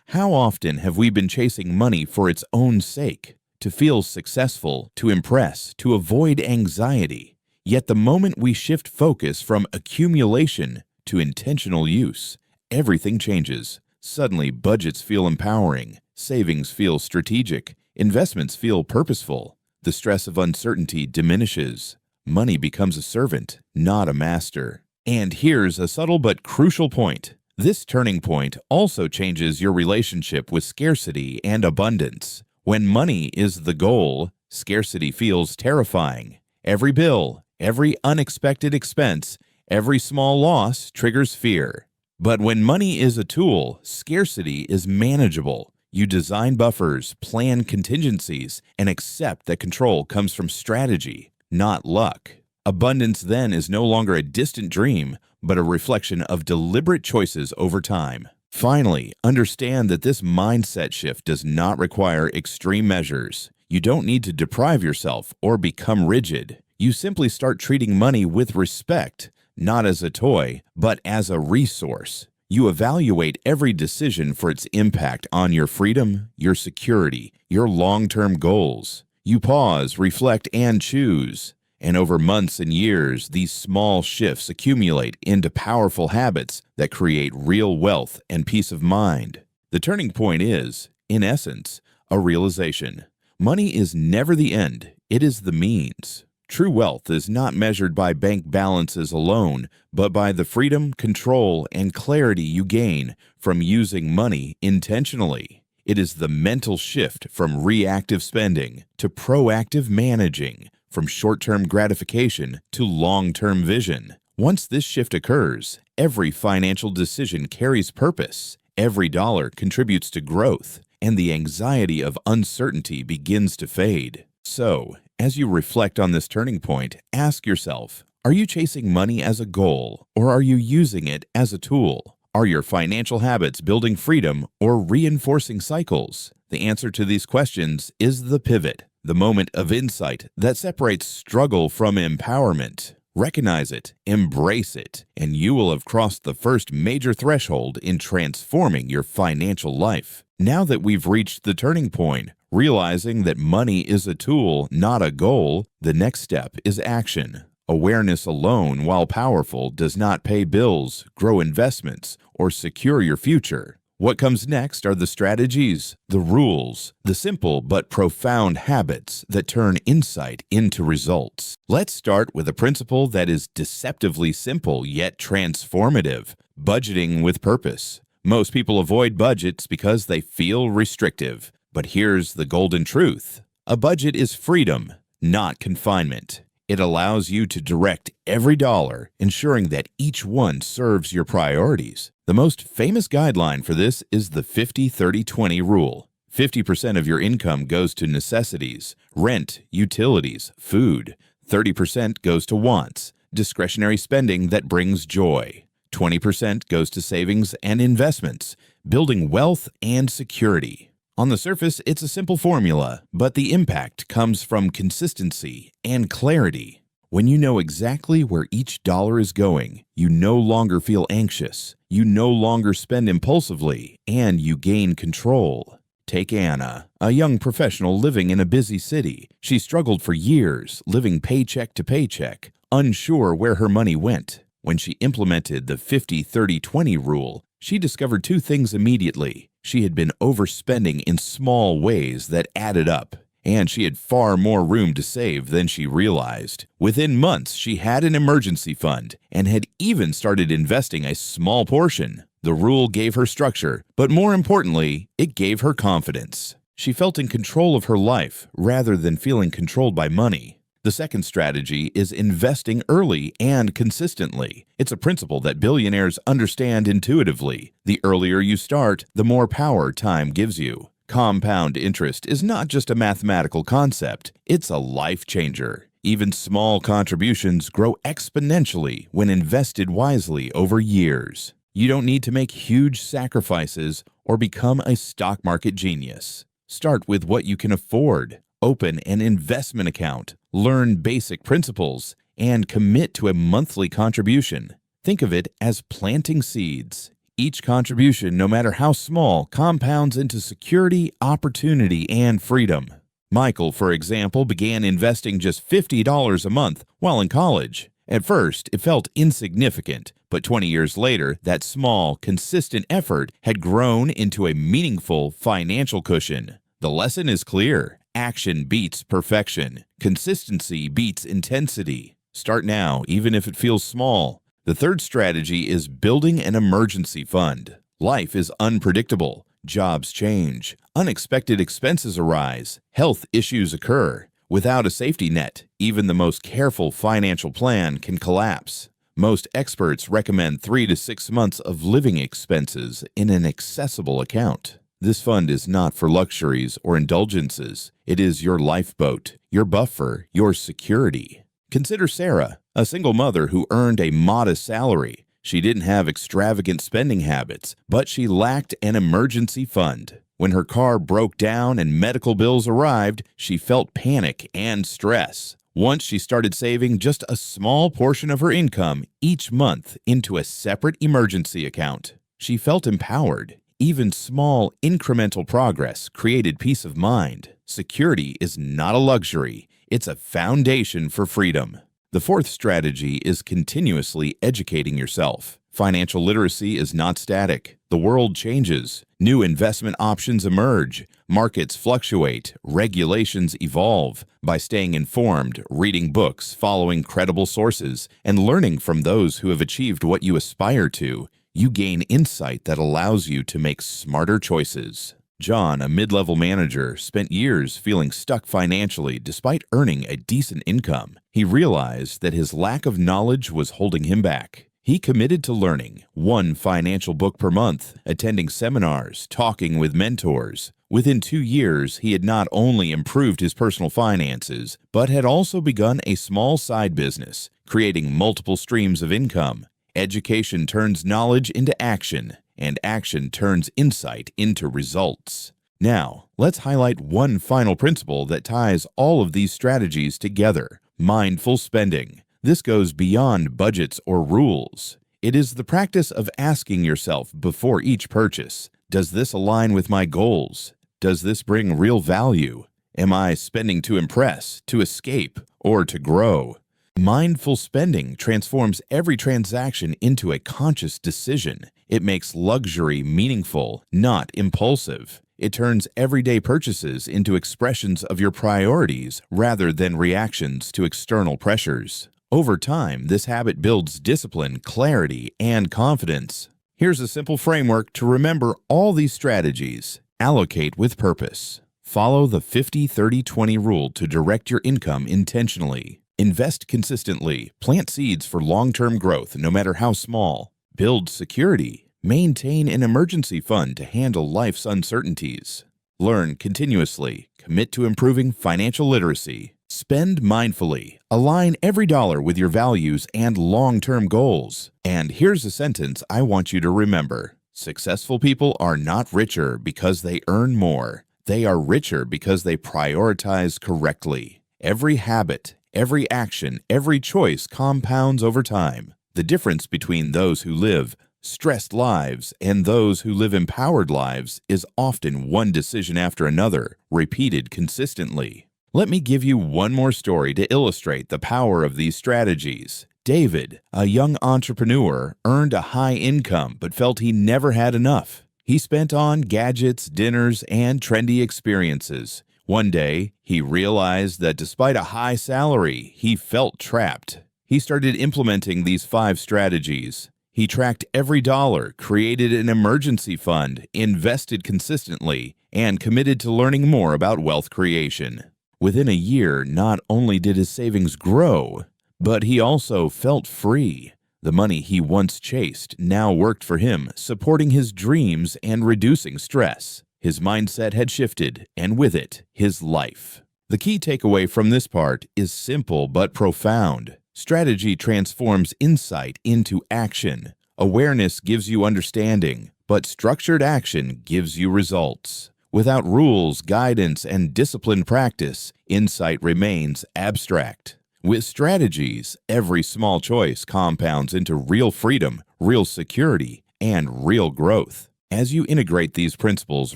How often have we been chasing money for its own sake? To feel successful, to impress, to avoid anxiety. Yet the moment we shift focus from accumulation to intentional use, everything changes. Suddenly, budgets feel empowering, savings feel strategic, investments feel purposeful. The stress of uncertainty diminishes. Money becomes a servant, not a master. And here's a subtle but crucial point. This turning point also changes your relationship with scarcity and abundance. When money is the goal, scarcity feels terrifying. Every bill, every unexpected expense, every small loss triggers fear. But when money is a tool, scarcity is manageable. You design buffers, plan contingencies, and accept that control comes from strategy, not luck. Abundance then is no longer a distant dream, but a reflection of deliberate choices over time. Finally, understand that this mindset shift does not require extreme measures. You don't need to deprive yourself or become rigid. You simply start treating money with respect, not as a toy, but as a resource. You evaluate every decision for its impact on your freedom, your security, your long-term goals. You pause, reflect, and choose. And over months and years, these small shifts accumulate into powerful habits that create real wealth and peace of mind. The turning point is, in essence, a realization. Money is never the end, it is the means. True wealth is not measured by bank balances alone, but by the freedom, control, and clarity you gain from using money intentionally. It is the mental shift from reactive spending to proactive managing, from short-term gratification to long-term vision. Once this shift occurs, every financial decision carries purpose, every dollar contributes to growth, and the anxiety of uncertainty begins to fade. So, as you reflect on this turning point, ask yourself, are you chasing money as a goal, or are you using it as a tool? Are your financial habits building freedom or reinforcing cycles? The answer to these questions is the pivot, the moment of insight that separates struggle from empowerment. Recognize it, embrace it, and you will have crossed the first major threshold in transforming your financial life. Now that we've reached the turning point, realizing that money is a tool, not a goal, the next step is action. Awareness alone, while powerful, does not pay bills, grow investments, or secure your future. What comes next are the strategies, the rules, the simple but profound habits that turn insight into results. Let's start with a principle that is deceptively simple yet transformative: budgeting with purpose. Most people avoid budgets because they feel restrictive. But here's the golden truth. A budget is freedom, not confinement. It allows you to direct every dollar, ensuring that each one serves your priorities. The most famous guideline for this is the 50-30-20 rule. 50% of your income goes to necessities, rent, utilities, food. 30% goes to wants, discretionary spending that brings joy. 20% goes to savings and investments, building wealth and security. On the surface, it's a simple formula, but the impact comes from consistency and clarity. When you know exactly where each dollar is going, you no longer feel anxious, you no longer spend impulsively, and you gain control. Take Anna, a young professional living in a busy city. She struggled for years, living paycheck to paycheck, unsure where her money went. When she implemented the 50-30-20 rule, she discovered two things immediately. She had been overspending in small ways that added up, and she had far more room to save than she realized. Within months, she had an emergency fund and had even started investing a small portion. The rule gave her structure, but more importantly, it gave her confidence. She felt in control of her life rather than feeling controlled by money. The second strategy is investing early and consistently. It's a principle that billionaires understand intuitively. The earlier you start, the more power time gives you. Compound interest is not just a mathematical concept, it's a life changer. Even small contributions grow exponentially when invested wisely over years. You don't need to make huge sacrifices or become a stock market genius. Start with what you can afford. Open an investment account, learn basic principles, and commit to a monthly contribution. Think of it as planting seeds. Each contribution, no matter how small, compounds into security, opportunity, and freedom. Michael, for example, began investing just $50 a month while in college. At first, it felt insignificant, but 20 years later, that small, consistent effort had grown into a meaningful financial cushion. The lesson is clear. Action beats perfection. Consistency beats intensity. Start now, even if it feels small. The third strategy is building an emergency fund. Life is unpredictable. Jobs change. Unexpected expenses arise. Health issues occur. Without a safety net, even the most careful financial plan can collapse. Most experts recommend 3 to 6 months of living expenses in an accessible account. This fund is not for luxuries or indulgences. It is your lifeboat, your buffer, your security. Consider Sarah, a single mother who earned a modest salary. She didn't have extravagant spending habits, but she lacked an emergency fund. When her car broke down and medical bills arrived, she felt panic and stress. Once she started saving just a small portion of her income each month into a separate emergency account, she felt empowered. Even small, incremental progress created peace of mind. Security is not a luxury, it's a foundation for freedom. The fourth strategy is continuously educating yourself. Financial literacy is not static. The world changes. New investment options emerge. Markets fluctuate. Regulations evolve. By staying informed, reading books, following credible sources, and learning from those who have achieved what you aspire to, you gain insight that allows you to make smarter choices. John, a mid-level manager, spent years feeling stuck financially despite earning a decent income. He realized that his lack of knowledge was holding him back. He committed to learning one financial book per month, attending seminars, talking with mentors. Within 2 years, he had not only improved his personal finances, but had also begun a small side business, creating multiple streams of income. Education turns knowledge into action, and action turns insight into results. Now, let's highlight one final principle that ties all of these strategies together: mindful spending. This goes beyond budgets or rules. It is the practice of asking yourself before each purchase, does this align with my goals? Does this bring real value? Am I spending to impress, to escape, or to grow? Mindful spending transforms every transaction into a conscious decision. It makes luxury meaningful, not impulsive. It turns everyday purchases into expressions of your priorities rather than reactions to external pressures. Over time, this habit builds discipline, clarity, and confidence. Here's a simple framework to remember all these strategies. Allocate with purpose. Follow the 50-30-20 rule to direct your income intentionally. Invest consistently. Plant seeds for long-term growth, no matter how small. Build security. Maintain an emergency fund to handle life's uncertainties. Learn continuously. Commit to improving financial literacy. Spend mindfully. Align every dollar with your values and long-term goals. And here's a sentence I want you to remember. Successful people are not richer because they earn more. They are richer because they prioritize correctly. Every habit, every action, every choice compounds over time. The difference between those who live stressed lives and those who live empowered lives is often one decision after another, repeated consistently. Let me give you one more story to illustrate the power of these strategies. David, a young entrepreneur, earned a high income but felt he never had enough. He spent on gadgets, dinners, and trendy experiences. One day, he realized that despite a high salary, he felt trapped. He started implementing these 5 strategies. He tracked every dollar, created an emergency fund, invested consistently, and committed to learning more about wealth creation. Within a year, not only did his savings grow, but he also felt free. The money he once chased now worked for him, supporting his dreams and reducing stress. His mindset had shifted, and with it, his life. The key takeaway from this part is simple but profound. Strategy transforms insight into action. Awareness gives you understanding, but structured action gives you results. Without rules, guidance, and disciplined practice, insight remains abstract. With strategies, every small choice compounds into real freedom, real security, and real growth. As you integrate these principles,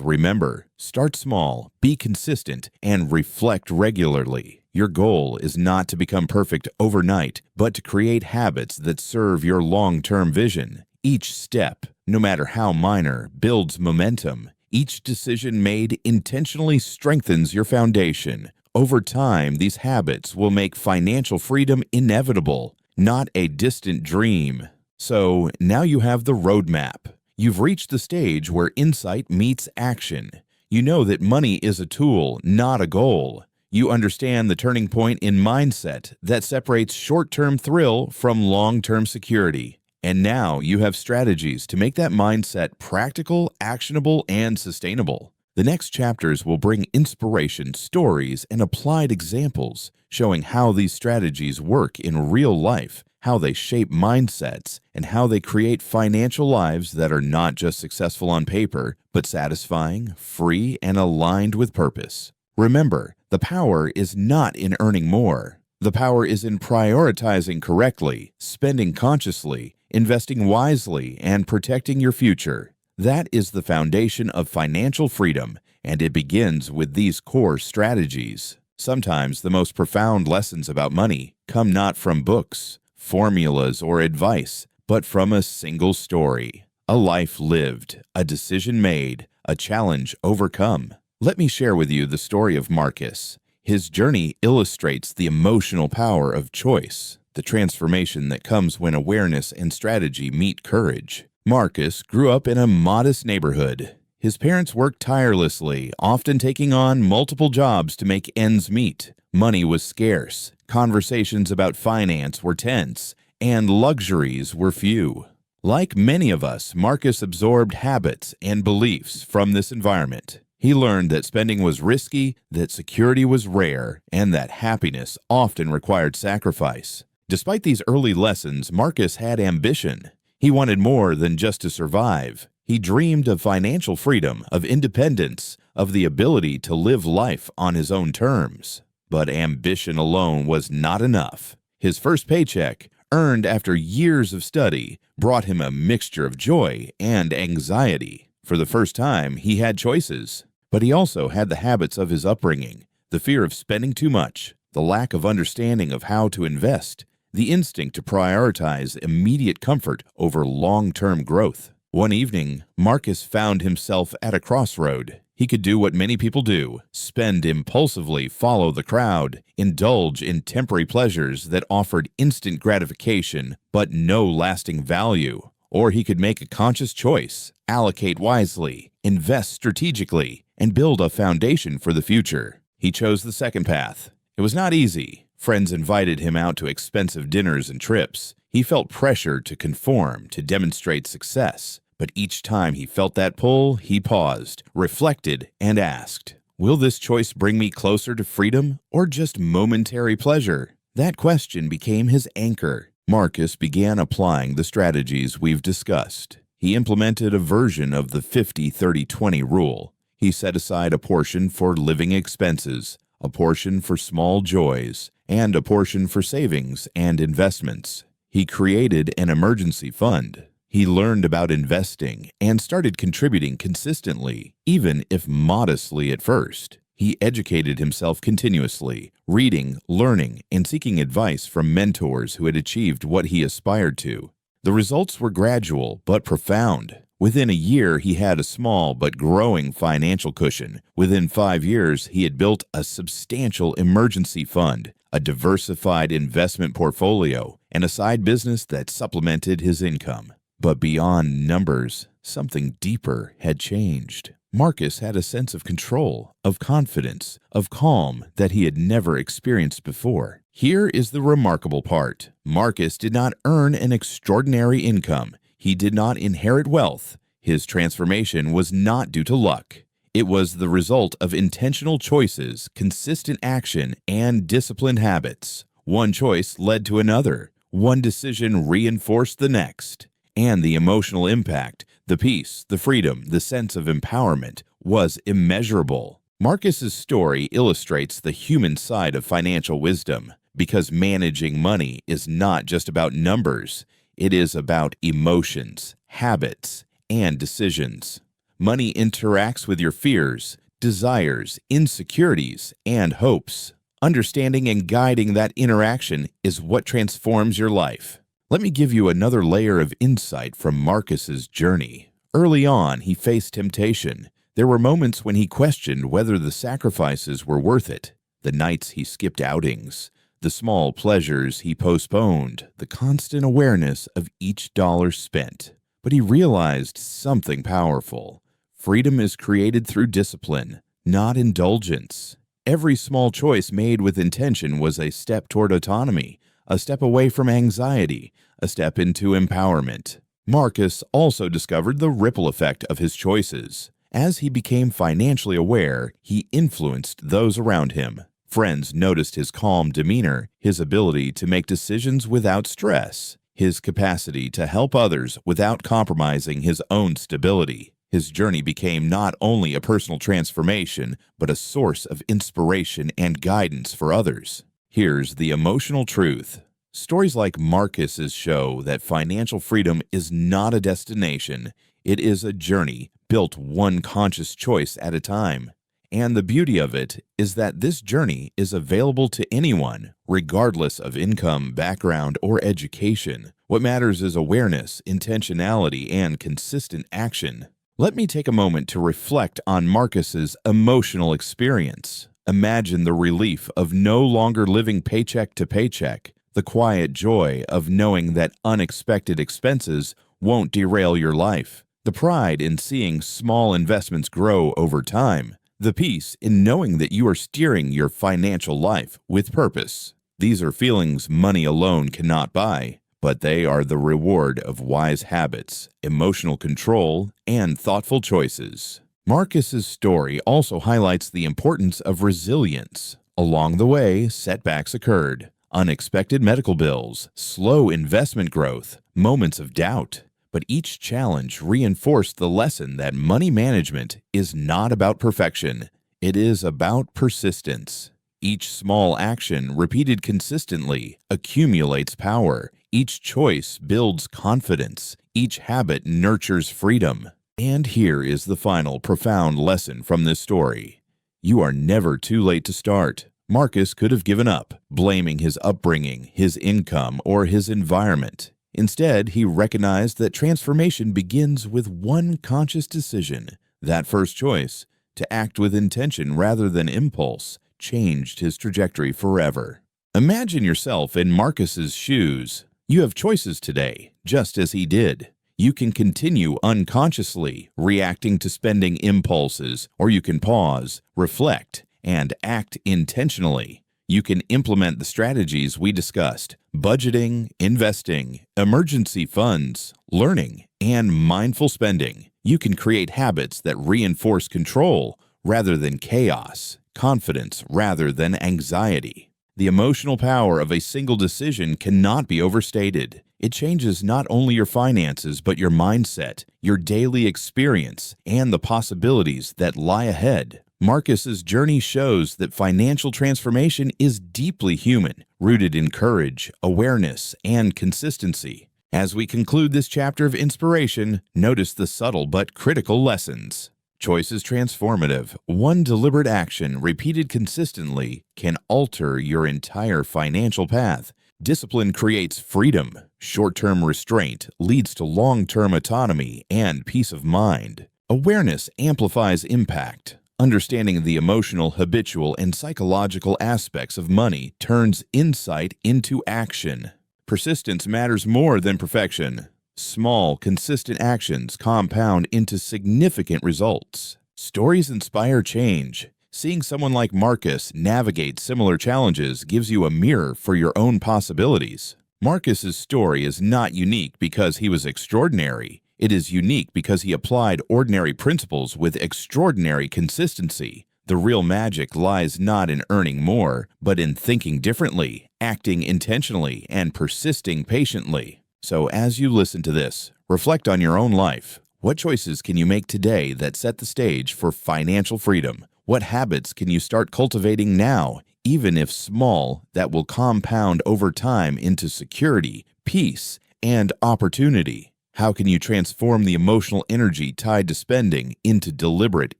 remember, start small, be consistent, and reflect regularly. Your goal is not to become perfect overnight, but to create habits that serve your long-term vision. Each step, no matter how minor, builds momentum. Each decision made intentionally strengthens your foundation. Over time, these habits will make financial freedom inevitable, not a distant dream. So now you have the roadmap. You've reached the stage where insight meets action. You know that money is a tool, not a goal. You understand the turning point in mindset that separates short-term thrill from long-term security. And now you have strategies to make that mindset practical, actionable, and sustainable. The next chapters will bring inspiration, stories, and applied examples, showing how these strategies work in real life, how they shape mindsets, and how they create financial lives that are not just successful on paper, but satisfying, free, and aligned with purpose. Remember, the power is not in earning more. The power is in prioritizing correctly, spending consciously, investing wisely, and protecting your future. That is the foundation of financial freedom, and it begins with these core strategies. Sometimes the most profound lessons about money come not from books, formulas, or advice, but from a single story. A life lived, a decision made, a challenge overcome. Let me share with you the story of Marcus. His journey illustrates the emotional power of choice, the transformation that comes when awareness and strategy meet courage. Marcus grew up in a modest neighborhood. His parents worked tirelessly, often taking on multiple jobs to make ends meet. Money was scarce, conversations about finance were tense, and luxuries were few. Like many of us, Marcus absorbed habits and beliefs from this environment. He learned that spending was risky, that security was rare, and that happiness often required sacrifice. Despite these early lessons, Marcus had ambition. He wanted more than just to survive. He dreamed of financial freedom, of independence, of the ability to live life on his own terms. But ambition alone was not enough. His first paycheck, earned after years of study, brought him a mixture of joy and anxiety. For the first time, he had choices. But he also had the habits of his upbringing, the fear of spending too much, the lack of understanding of how to invest, the instinct to prioritize immediate comfort over long-term growth. One evening, Marcus found himself at a crossroad. He could do what many people do: spend impulsively, follow the crowd, indulge in temporary pleasures that offered instant gratification but no lasting value. Or he could make a conscious choice, allocate wisely, invest strategically, and build a foundation for the future. He chose the second path. It was not easy. Friends invited him out to expensive dinners and trips. He felt pressure to conform, to demonstrate success. But each time he felt that pull, he paused, reflected, and asked, "Will this choice bring me closer to freedom or just momentary pleasure?" That question became his anchor. Marcus began applying the strategies we've discussed. He implemented a version of the 50-30-20 rule. He set aside a portion for living expenses, a portion for small joys, and a portion for savings and investments. He created an emergency fund. He learned about investing and started contributing consistently, even if modestly at first. He educated himself continuously, reading, learning, and seeking advice from mentors who had achieved what he aspired to. The results were gradual but profound. Within a year, he had a small but growing financial cushion. Within 5 years, he had built a substantial emergency fund, a diversified investment portfolio, and a side business that supplemented his income. But beyond numbers, something deeper had changed. Marcus had a sense of control, of confidence, of calm that he had never experienced before. Here is the remarkable part. Marcus did not earn an extraordinary income. He did not inherit wealth. His transformation was not due to luck. It was the result of intentional choices, consistent action, and disciplined habits. One choice led to another. One decision reinforced the next. And the emotional impact, the peace, the freedom, the sense of empowerment was immeasurable. Marcus's story illustrates the human side of financial wisdom, because managing money is not just about numbers. It is about emotions, habits, and decisions. Money interacts with your fears, desires, insecurities, and hopes. Understanding and guiding that interaction is what transforms your life. Let me give you another layer of insight from Marcus's journey. Early on, he faced temptation. There were moments when he questioned whether the sacrifices were worth it. The nights he skipped outings, the small pleasures he postponed, the constant awareness of each dollar spent. But he realized something powerful. Freedom is created through discipline, not indulgence. Every small choice made with intention was a step toward autonomy, a step away from anxiety, a step into empowerment. Marcus also discovered the ripple effect of his choices. As he became financially aware, he influenced those around him. Friends noticed his calm demeanor, his ability to make decisions without stress, his capacity to help others without compromising his own stability. His journey became not only a personal transformation, but a source of inspiration and guidance for others. Here's the emotional truth. Stories like Marcus's show that financial freedom is not a destination. It is a journey built one conscious choice at a time. And the beauty of it is that this journey is available to anyone, regardless of income, background, or education. What matters is awareness, intentionality, and consistent action. Let me take a moment to reflect on Marcus's emotional experience. Imagine the relief of no longer living paycheck to paycheck, the quiet joy of knowing that unexpected expenses won't derail your life, the pride in seeing small investments grow over time, the peace in knowing that you are steering your financial life with purpose. These are feelings money alone cannot buy, but they are the reward of wise habits, emotional control, and thoughtful choices. Marcus's story also highlights the importance of resilience. Along the way, setbacks occurred, unexpected medical bills, slow investment growth, moments of doubt. But each challenge reinforced the lesson that money management is not about perfection. It is about persistence. Each small action repeated consistently accumulates power. Each choice builds confidence. Each habit nurtures freedom. And here is the final profound lesson from this story. You are never too late to start. Marcus could have given up, blaming his upbringing, his income, or his environment. Instead, he recognized that transformation begins with one conscious decision. That first choice, to act with intention rather than impulse, changed his trajectory forever. Imagine yourself in Marcus's shoes. You have choices today, just as he did. You can continue unconsciously, reacting to spending impulses, or you can pause, reflect, and act intentionally. You can implement the strategies we discussed: budgeting, investing, emergency funds, learning, and mindful spending. You can create habits that reinforce control rather than chaos, confidence rather than anxiety. The emotional power of a single decision cannot be overstated. It changes not only your finances, but your mindset, your daily experience, and the possibilities that lie ahead. Marcus's journey shows that financial transformation is deeply human, rooted in courage, awareness, and consistency. As we conclude this chapter of inspiration, notice the subtle but critical lessons. Choice is transformative. One deliberate action, repeated consistently, can alter your entire financial path. Discipline creates freedom. Short-term restraint leads to long-term autonomy and peace of mind. Awareness amplifies impact. Understanding the emotional, habitual, and psychological aspects of money turns insight into action. Persistence matters more than perfection. Small, consistent actions compound into significant results. Stories inspire change. Seeing someone like Marcus navigate similar challenges gives you a mirror for your own possibilities. Marcus's story is not unique because he was extraordinary. It is unique because he applied ordinary principles with extraordinary consistency. The real magic lies not in earning more, but in thinking differently, acting intentionally, and persisting patiently. So as you listen to this, reflect on your own life. What choices can you make today that set the stage for financial freedom? What habits can you start cultivating now, even if small, that will compound over time into security, peace, and opportunity? How can you transform the emotional energy tied to spending into deliberate,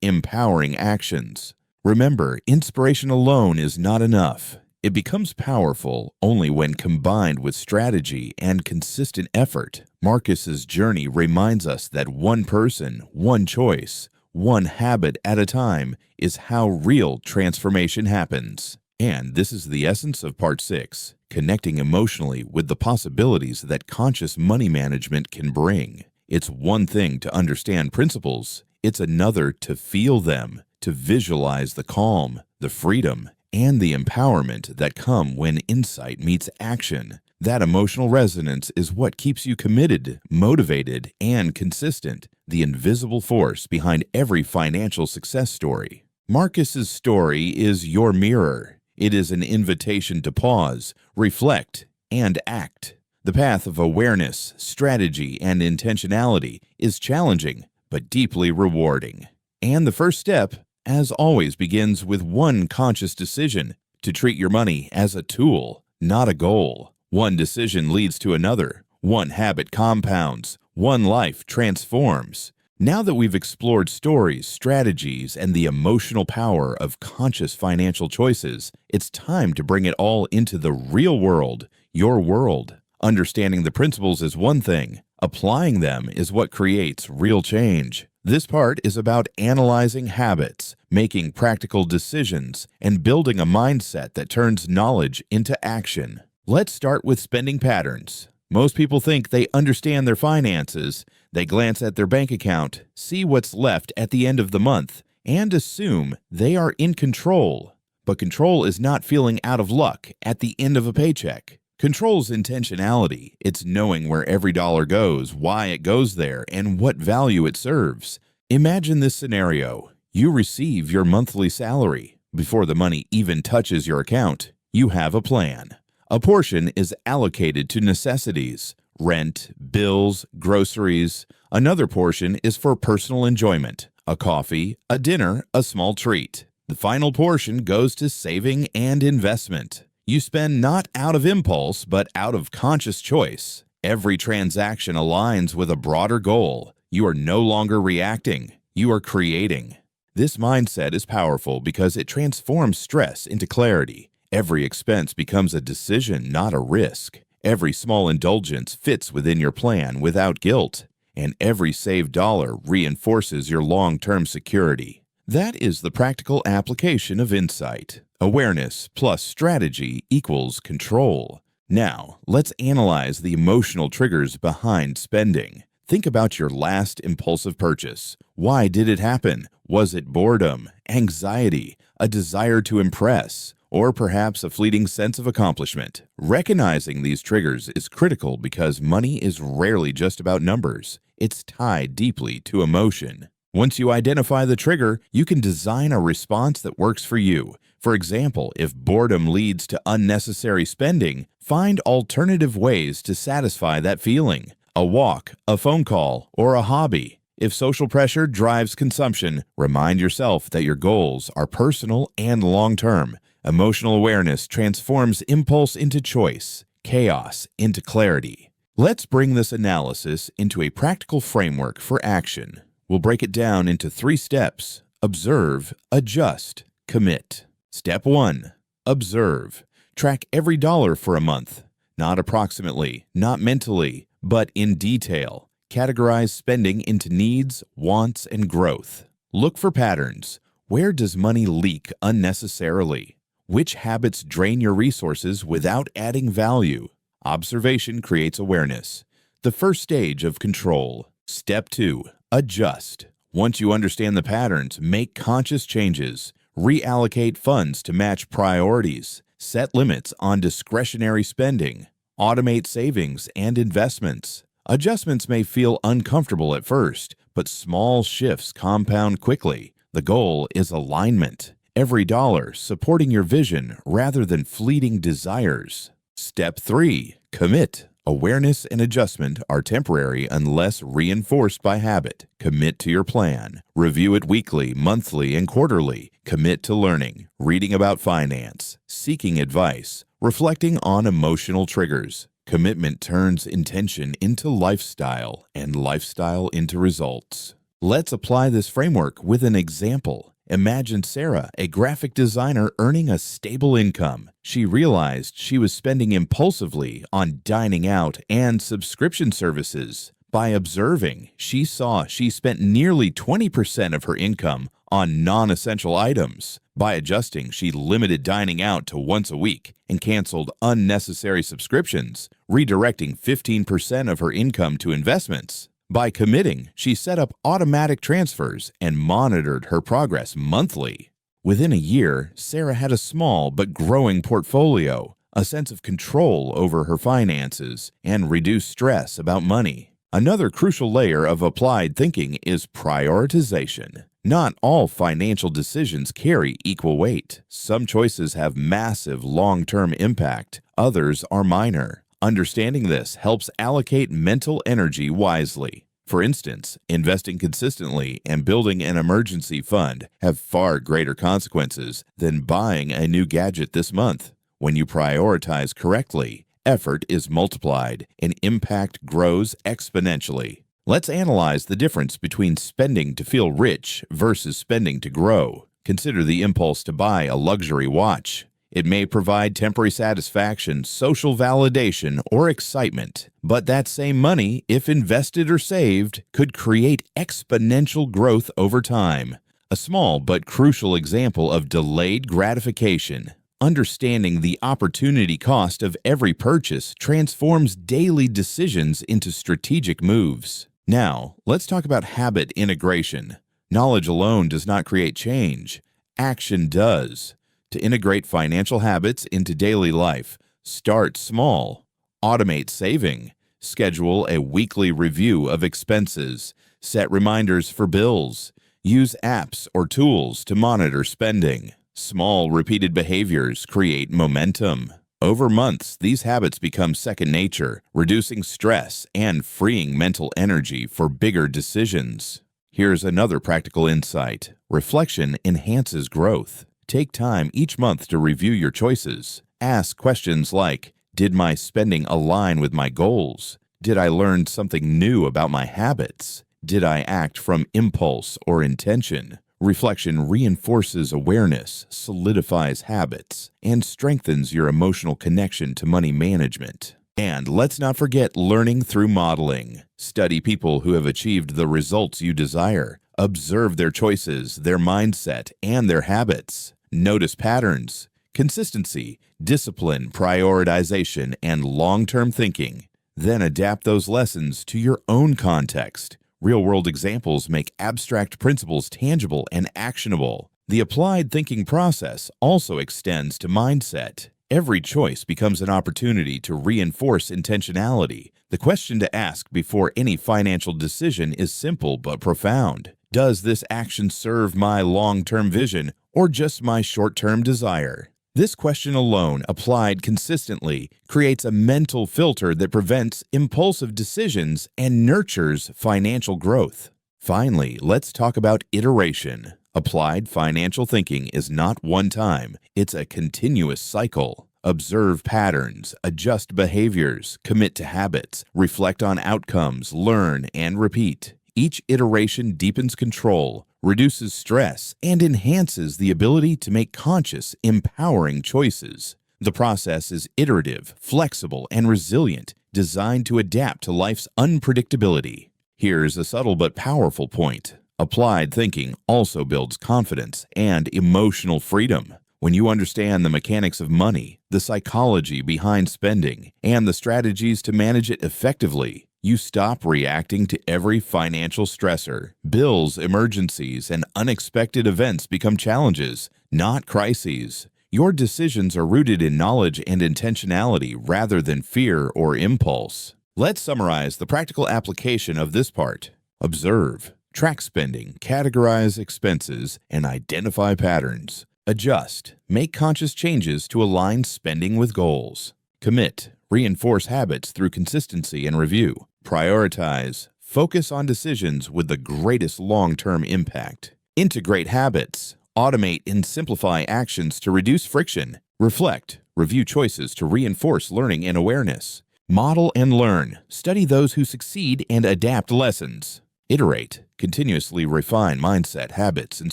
empowering actions? Remember, inspiration alone is not enough. It becomes powerful only when combined with strategy and consistent effort. Marcus's journey reminds us that one person, one choice, one habit at a time is how real transformation happens. And this is the essence of Part 6, connecting emotionally with the possibilities that conscious money management can bring. It's one thing to understand principles, it's another to feel them, to visualize the calm, the freedom, and the empowerment that come when insight meets action. That emotional resonance is what keeps you committed, motivated, and consistent, the invisible force behind every financial success story. Marcus's story is your mirror. It is an invitation to pause, reflect, and act. The path of awareness, strategy, and intentionality is challenging, but deeply rewarding. And the first step, as always, begins with one conscious decision to treat your money as a tool, not a goal. One decision leads to another. One habit compounds. One life transforms. Now that we've explored stories, strategies, and the emotional power of conscious financial choices, it's time to bring it all into the real world, your world. Understanding the principles is one thing. Applying them is what creates real change. This part is about analyzing habits, making practical decisions, and building a mindset that turns knowledge into action. Let's start with spending patterns. Most people think they understand their finances. They glance at their bank account, see what's left at the end of the month, and assume they are in control. But control is not feeling out of luck at the end of a paycheck. Control's intentionality. It's knowing where every dollar goes, why it goes there, and what value it serves. Imagine this scenario. You receive your monthly salary. Before the money even touches your account, you have a plan. A portion is allocated to necessities, rent, bills, groceries. Another portion is for personal enjoyment, a coffee, a dinner, a small treat. The final portion goes to saving and investment. You spend not out of impulse, but out of conscious choice. Every transaction aligns with a broader goal. You are no longer reacting, you are creating. This mindset is powerful because it transforms stress into clarity. Every expense becomes a decision, not a risk. Every small indulgence fits within your plan without guilt, and every saved dollar reinforces your long-term security. That is the practical application of insight. Awareness plus strategy equals control. Now, let's analyze the emotional triggers behind spending. Think about your last impulsive purchase. Why did it happen? Was it boredom, anxiety, a desire to impress? or perhaps a fleeting sense of accomplishment. Recognizing these triggers is critical because money is rarely just about numbers. It's tied deeply to emotion. Once you identify the trigger, you can design a response that works for you. For example, if boredom leads to unnecessary spending, find alternative ways to satisfy that feeling. A walk, a phone call, or a hobby. If social pressure drives consumption, remind yourself that your goals are personal and long-term. Emotional awareness transforms impulse into choice, chaos into clarity. Let's bring this analysis into a practical framework for action. We'll break it down into 3 steps: observe, adjust, commit. Step 1. Observe. Track every dollar for a month. Not approximately, not mentally, but in detail. Categorize spending into needs, wants, and growth. Look for patterns. Where does money leak unnecessarily? Which habits drain your resources without adding value? Observation creates awareness. The first stage of control. Step 2. Adjust. Once you understand the patterns, make conscious changes. Reallocate funds to match priorities. Set limits on discretionary spending. Automate savings and investments. Adjustments may feel uncomfortable at first, but small shifts compound quickly. The goal is alignment. Every dollar supporting your vision rather than fleeting desires. Step 3. Commit. Awareness and adjustment are temporary unless reinforced by habit. Commit to your plan. Review it weekly, monthly, and quarterly. Commit to learning, reading about finance, seeking advice, reflecting on emotional triggers. Commitment turns intention into lifestyle and lifestyle into results. Let's apply this framework with an example. Imagine Sarah, a graphic designer earning a stable income. She realized she was spending impulsively on dining out and subscription services. By observing, she saw she spent nearly 20% of her income on non-essential items. By adjusting, she limited dining out to once a week and canceled unnecessary subscriptions, redirecting 15% of her income to investments. By committing, she set up automatic transfers and monitored her progress monthly. Within a year, Sarah had a small but growing portfolio, a sense of control over her finances, and reduced stress about money. Another crucial layer of applied thinking is prioritization. Not all financial decisions carry equal weight. Some choices have massive long-term impact, others are minor. Understanding this helps allocate mental energy wisely. For instance, investing consistently and building an emergency fund have far greater consequences than buying a new gadget this month. When you prioritize correctly, effort is multiplied and impact grows exponentially. Let's analyze the difference between spending to feel rich versus spending to grow. Consider the impulse to buy a luxury watch. It may provide temporary satisfaction, social validation, or excitement, but that same money, if invested or saved, could create exponential growth over time. A small but crucial example of delayed gratification. Understanding the opportunity cost of every purchase transforms daily decisions into strategic moves. Now, let's talk about habit integration. Knowledge alone does not create change. Action does. To integrate financial habits into daily life, start small. Automate saving. Schedule a weekly review of expenses. Set reminders for bills. Use apps or tools to monitor spending. Small, repeated behaviors create momentum. Over months, these habits become second nature, reducing stress and freeing mental energy for bigger decisions. Here's another practical insight. Reflection enhances growth. Take time each month to review your choices. Ask questions like, did my spending align with my goals? Did I learn something new about my habits? Did I act from impulse or intention? Reflection reinforces awareness, solidifies habits, and strengthens your emotional connection to money management. And let's not forget learning through modeling. Study people who have achieved the results you desire. Observe their choices, their mindset, and their habits. Notice patterns, consistency, discipline, prioritization, and long-term thinking. Then adapt those lessons to your own context. Real-world examples make abstract principles tangible and actionable. The applied thinking process also extends to mindset. Every choice becomes an opportunity to reinforce intentionality. The question to ask before any financial decision is simple but profound. Does this action serve my long-term vision or just my short-term desire? This question alone, applied consistently, creates a mental filter that prevents impulsive decisions and nurtures financial growth. Finally, let's talk about iteration. Applied financial thinking is not one time, it's a continuous cycle. Observe patterns, adjust behaviors, commit to habits, reflect on outcomes, learn, and repeat. Each iteration deepens control, reduces stress, and enhances the ability to make conscious, empowering choices. The process is iterative, flexible, and resilient, designed to adapt to life's unpredictability. Here's a subtle but powerful point. Applied thinking also builds confidence and emotional freedom. When you understand the mechanics of money, the psychology behind spending, and the strategies to manage it effectively, you stop reacting to every financial stressor. Bills, emergencies, and unexpected events become challenges, not crises. Your decisions are rooted in knowledge and intentionality rather than fear or impulse. Let's summarize the practical application of this part. Observe, track spending, categorize expenses, and identify patterns. Adjust, make conscious changes to align spending with goals. Commit, reinforce habits through consistency and review. Prioritize, focus on decisions with the greatest long-term impact. Integrate habits, automate and simplify actions to reduce friction. Reflect, review choices to reinforce learning and awareness. Model and learn, study those who succeed and adapt lessons. Iterate, continuously refine mindset, habits, and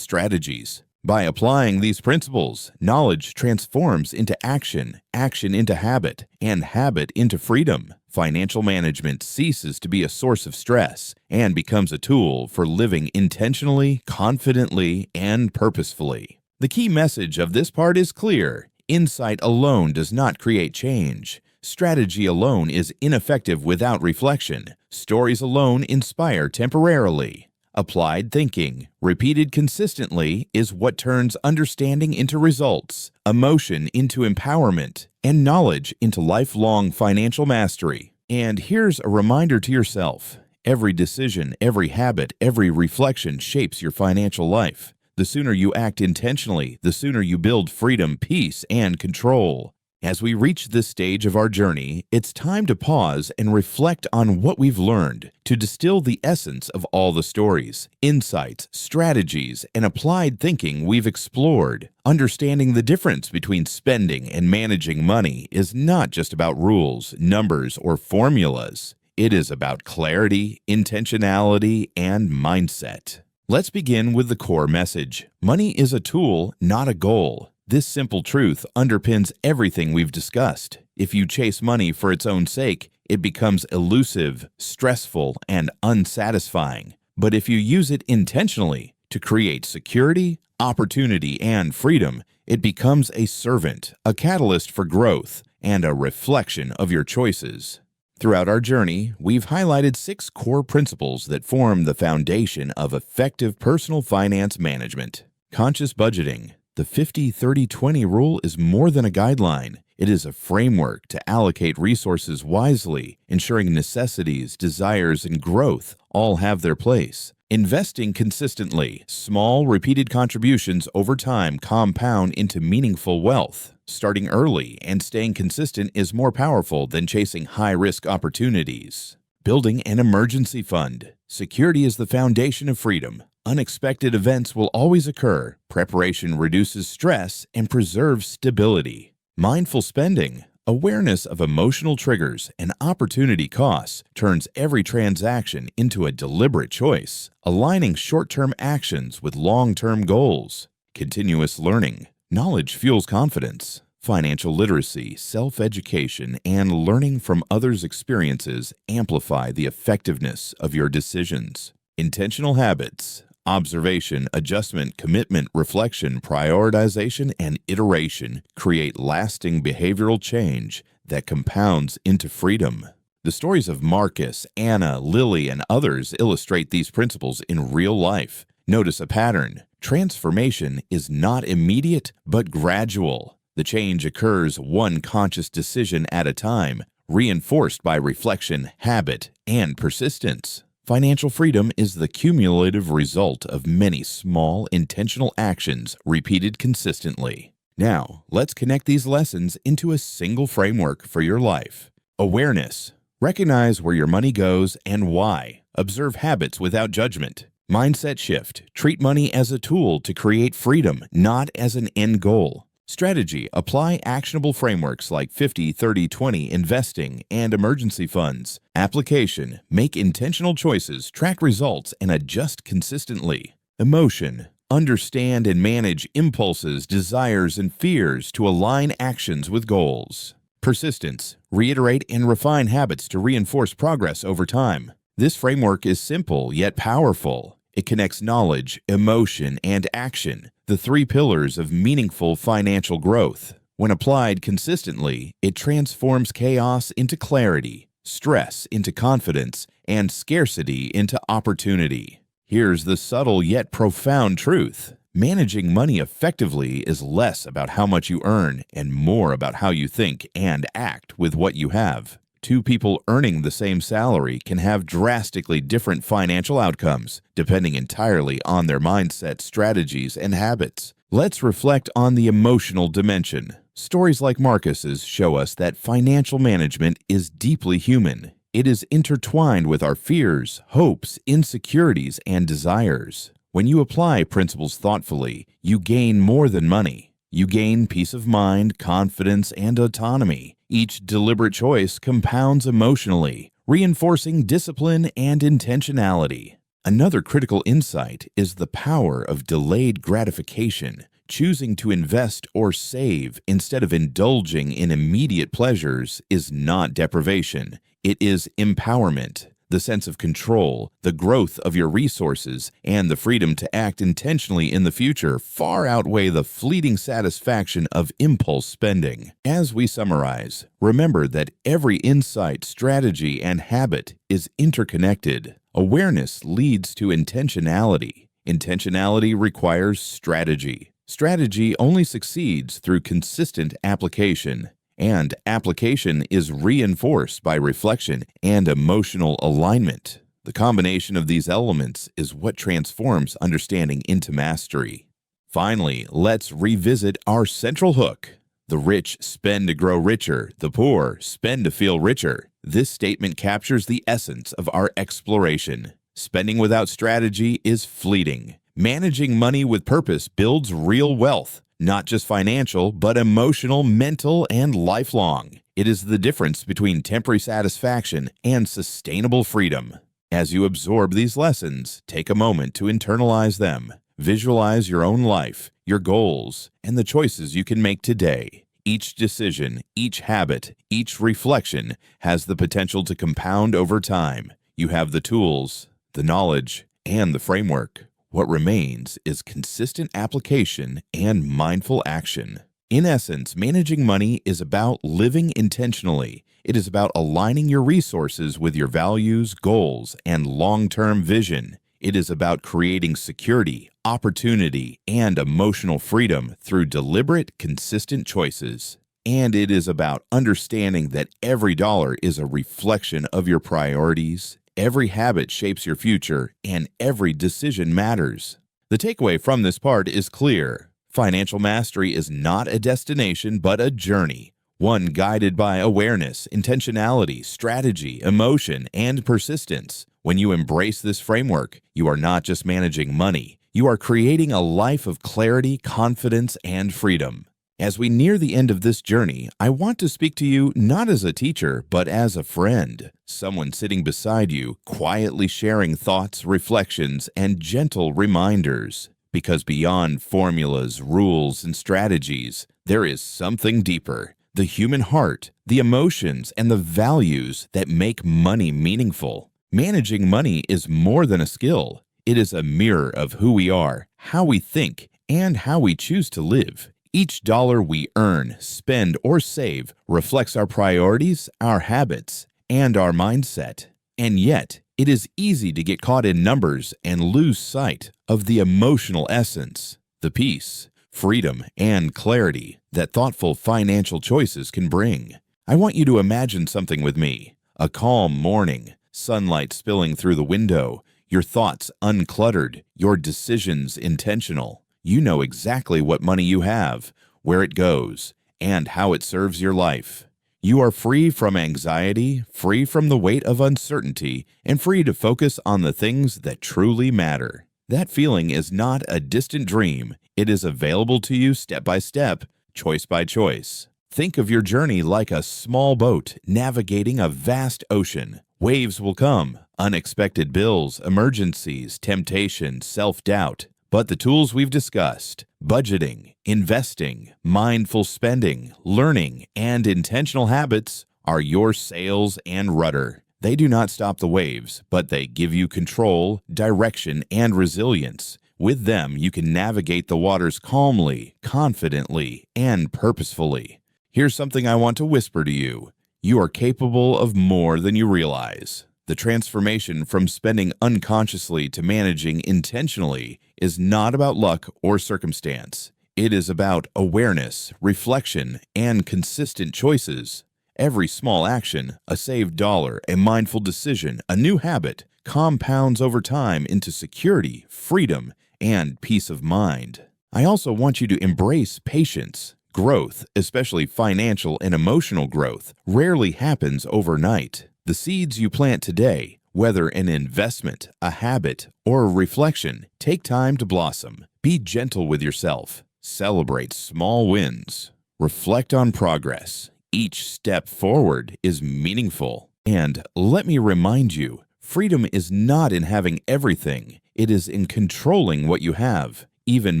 strategies. By applying these principles, knowledge transforms into action, action into habit, and habit into freedom. Financial management ceases to be a source of stress and becomes a tool for living intentionally, confidently, and purposefully. The key message of this part is clear. Insight alone does not create change. Strategy alone is ineffective without reflection. Stories alone inspire temporarily. Applied thinking, repeated consistently, is what turns understanding into results, emotion into empowerment, and knowledge into lifelong financial mastery. And here's a reminder to yourself. Every decision, every habit, every reflection shapes your financial life. The sooner you act intentionally, the sooner you build freedom, peace, and control. As we reach this stage of our journey, it's time to pause and reflect on what we've learned, to distill the essence of all the stories, insights, strategies, and applied thinking we've explored. Understanding the difference between spending and managing money is not just about rules, numbers, or formulas. It is about clarity, intentionality, and mindset. Let's begin with the core message. Money is a tool, not a goal. This simple truth underpins everything we've discussed. If you chase money for its own sake, it becomes elusive, stressful, and unsatisfying. But if you use it intentionally to create security, opportunity, and freedom, it becomes a servant, a catalyst for growth, and a reflection of your choices. Throughout our journey, we've highlighted 6 core principles that form the foundation of effective personal finance management. Conscious budgeting. The 50-30-20 rule is more than a guideline. It is a framework to allocate resources wisely, ensuring necessities, desires, and growth all have their place. Investing consistently. Small, repeated contributions over time compound into meaningful wealth. Starting early and staying consistent is more powerful than chasing high-risk opportunities. Building an emergency fund. Security is the foundation of freedom. Unexpected events will always occur. Preparation reduces stress and preserves stability. Mindful spending. Awareness of emotional triggers and opportunity costs turns every transaction into a deliberate choice, aligning short-term actions with long-term goals. Continuous learning. Knowledge fuels confidence. Financial literacy, self-education, and learning from others' experiences amplify the effectiveness of your decisions. Intentional habits. Observation, adjustment, commitment, reflection, prioritization, and iteration create lasting behavioral change that compounds into freedom. The stories of Marcus, Anna, Lily, and others illustrate these principles in real life. Notice a pattern. Transformation is not immediate but gradual. The change occurs one conscious decision at a time, reinforced by reflection, habit, and persistence. Financial freedom is the cumulative result of many small, intentional actions repeated consistently. Now, let's connect these lessons into a single framework for your life. Awareness. Recognize where your money goes and why. Observe habits without judgment. Mindset shift. Treat money as a tool to create freedom, not as an end goal. Strategy. Apply actionable frameworks like 50-30-20 investing and emergency funds. Application. Make intentional choices, track results, and adjust consistently. Emotion. Understand and manage impulses, desires, and fears to align actions with goals. Persistence. Reiterate and refine habits to reinforce progress over time. This framework is simple yet powerful. It connects knowledge, emotion, and action, the three pillars of meaningful financial growth. When applied consistently, it transforms chaos into clarity, stress into confidence, and scarcity into opportunity. Here's the subtle yet profound truth. Managing money effectively is less about how much you earn and more about how you think and act with what you have. Two people earning the same salary can have drastically different financial outcomes, depending entirely on their mindset, strategies, and habits. Let's reflect on the emotional dimension. Stories like Marcus's show us that financial management is deeply human. It is intertwined with our fears, hopes, insecurities, and desires. When you apply principles thoughtfully, you gain more than money. You gain peace of mind, confidence, and autonomy. Each deliberate choice compounds emotionally, reinforcing discipline and intentionality. Another critical insight is the power of delayed gratification. Choosing to invest or save instead of indulging in immediate pleasures is not deprivation. It is empowerment. The sense of control, the growth of your resources, and the freedom to act intentionally in the future far outweigh the fleeting satisfaction of impulse spending. As we summarize, remember that every insight, strategy, and habit is interconnected. Awareness leads to intentionality. Intentionality requires strategy. Strategy only succeeds through consistent application. And application is reinforced by reflection and emotional alignment. The combination of these elements is what transforms understanding into mastery. Finally, let's revisit our central hook. The rich spend to grow richer, the poor spend to feel richer. This statement captures the essence of our exploration. Spending without strategy is fleeting. Managing money with purpose builds real wealth. Not just financial, but emotional, mental, and lifelong. It is the difference between temporary satisfaction and sustainable freedom. As you absorb these lessons, take a moment to internalize them. Visualize your own life, your goals, and the choices you can make today. Each decision, each habit, each reflection has the potential to compound over time. You have the tools, the knowledge, and the framework. What remains is consistent application and mindful action. In essence, managing money is about living intentionally. It is about aligning your resources with your values, goals, and long-term vision. It is about creating security, opportunity, and emotional freedom through deliberate, consistent choices. And it is about understanding that every dollar is a reflection of your priorities. Every habit shapes your future, and every decision matters. The takeaway from this part is clear. Financial mastery is not a destination, but a journey. One guided by awareness, intentionality, strategy, emotion, and persistence. When you embrace this framework, you are not just managing money. You are creating a life of clarity, confidence, and freedom. As we near the end of this journey, I want to speak to you not as a teacher, but as a friend, someone sitting beside you, quietly sharing thoughts, reflections, and gentle reminders. Because beyond formulas, rules, and strategies, there is something deeper, the human heart, the emotions, and the values that make money meaningful. Managing money is more than a skill. It is a mirror of who we are, how we think, and how we choose to live. Each dollar we earn, spend, or save reflects our priorities, our habits, and our mindset. And yet, It is easy to get caught in numbers and lose sight of the emotional essence, the peace, freedom, and clarity that thoughtful financial choices can bring. I want you to imagine something with me. A calm morning, sunlight spilling through the window, your thoughts uncluttered, your decisions intentional. You know exactly what money you have, where it goes, and how it serves your life. You are free from anxiety, free from the weight of uncertainty, and free to focus on the things that truly matter. That feeling is not a distant dream. It is available to you step by step, choice by choice. Think of your journey like a small boat navigating a vast ocean. Waves will come, unexpected bills, emergencies, temptation, self-doubt. But the tools we've discussed, budgeting, investing, mindful spending, learning, and intentional habits, are your sails and rudder. They do not stop the waves, but they give you control, direction, and resilience. With them, you can navigate the waters calmly, confidently, and purposefully. Here's something I want to whisper to you. You are capable of more than you realize. The transformation from spending unconsciously to managing intentionally is not about luck or circumstance. It is about awareness, reflection, and consistent choices. Every small action, a saved dollar, a mindful decision, a new habit, compounds over time into security, freedom, and peace of mind. I also want you to embrace patience. Growth, especially financial and emotional growth, rarely happens overnight. The seeds you plant today, whether an investment, a habit, or a reflection, take time to blossom. Be gentle with yourself. Celebrate small wins. Reflect on progress. Each step forward is meaningful. And let me remind you, freedom is not in having everything. It is in controlling what you have. Even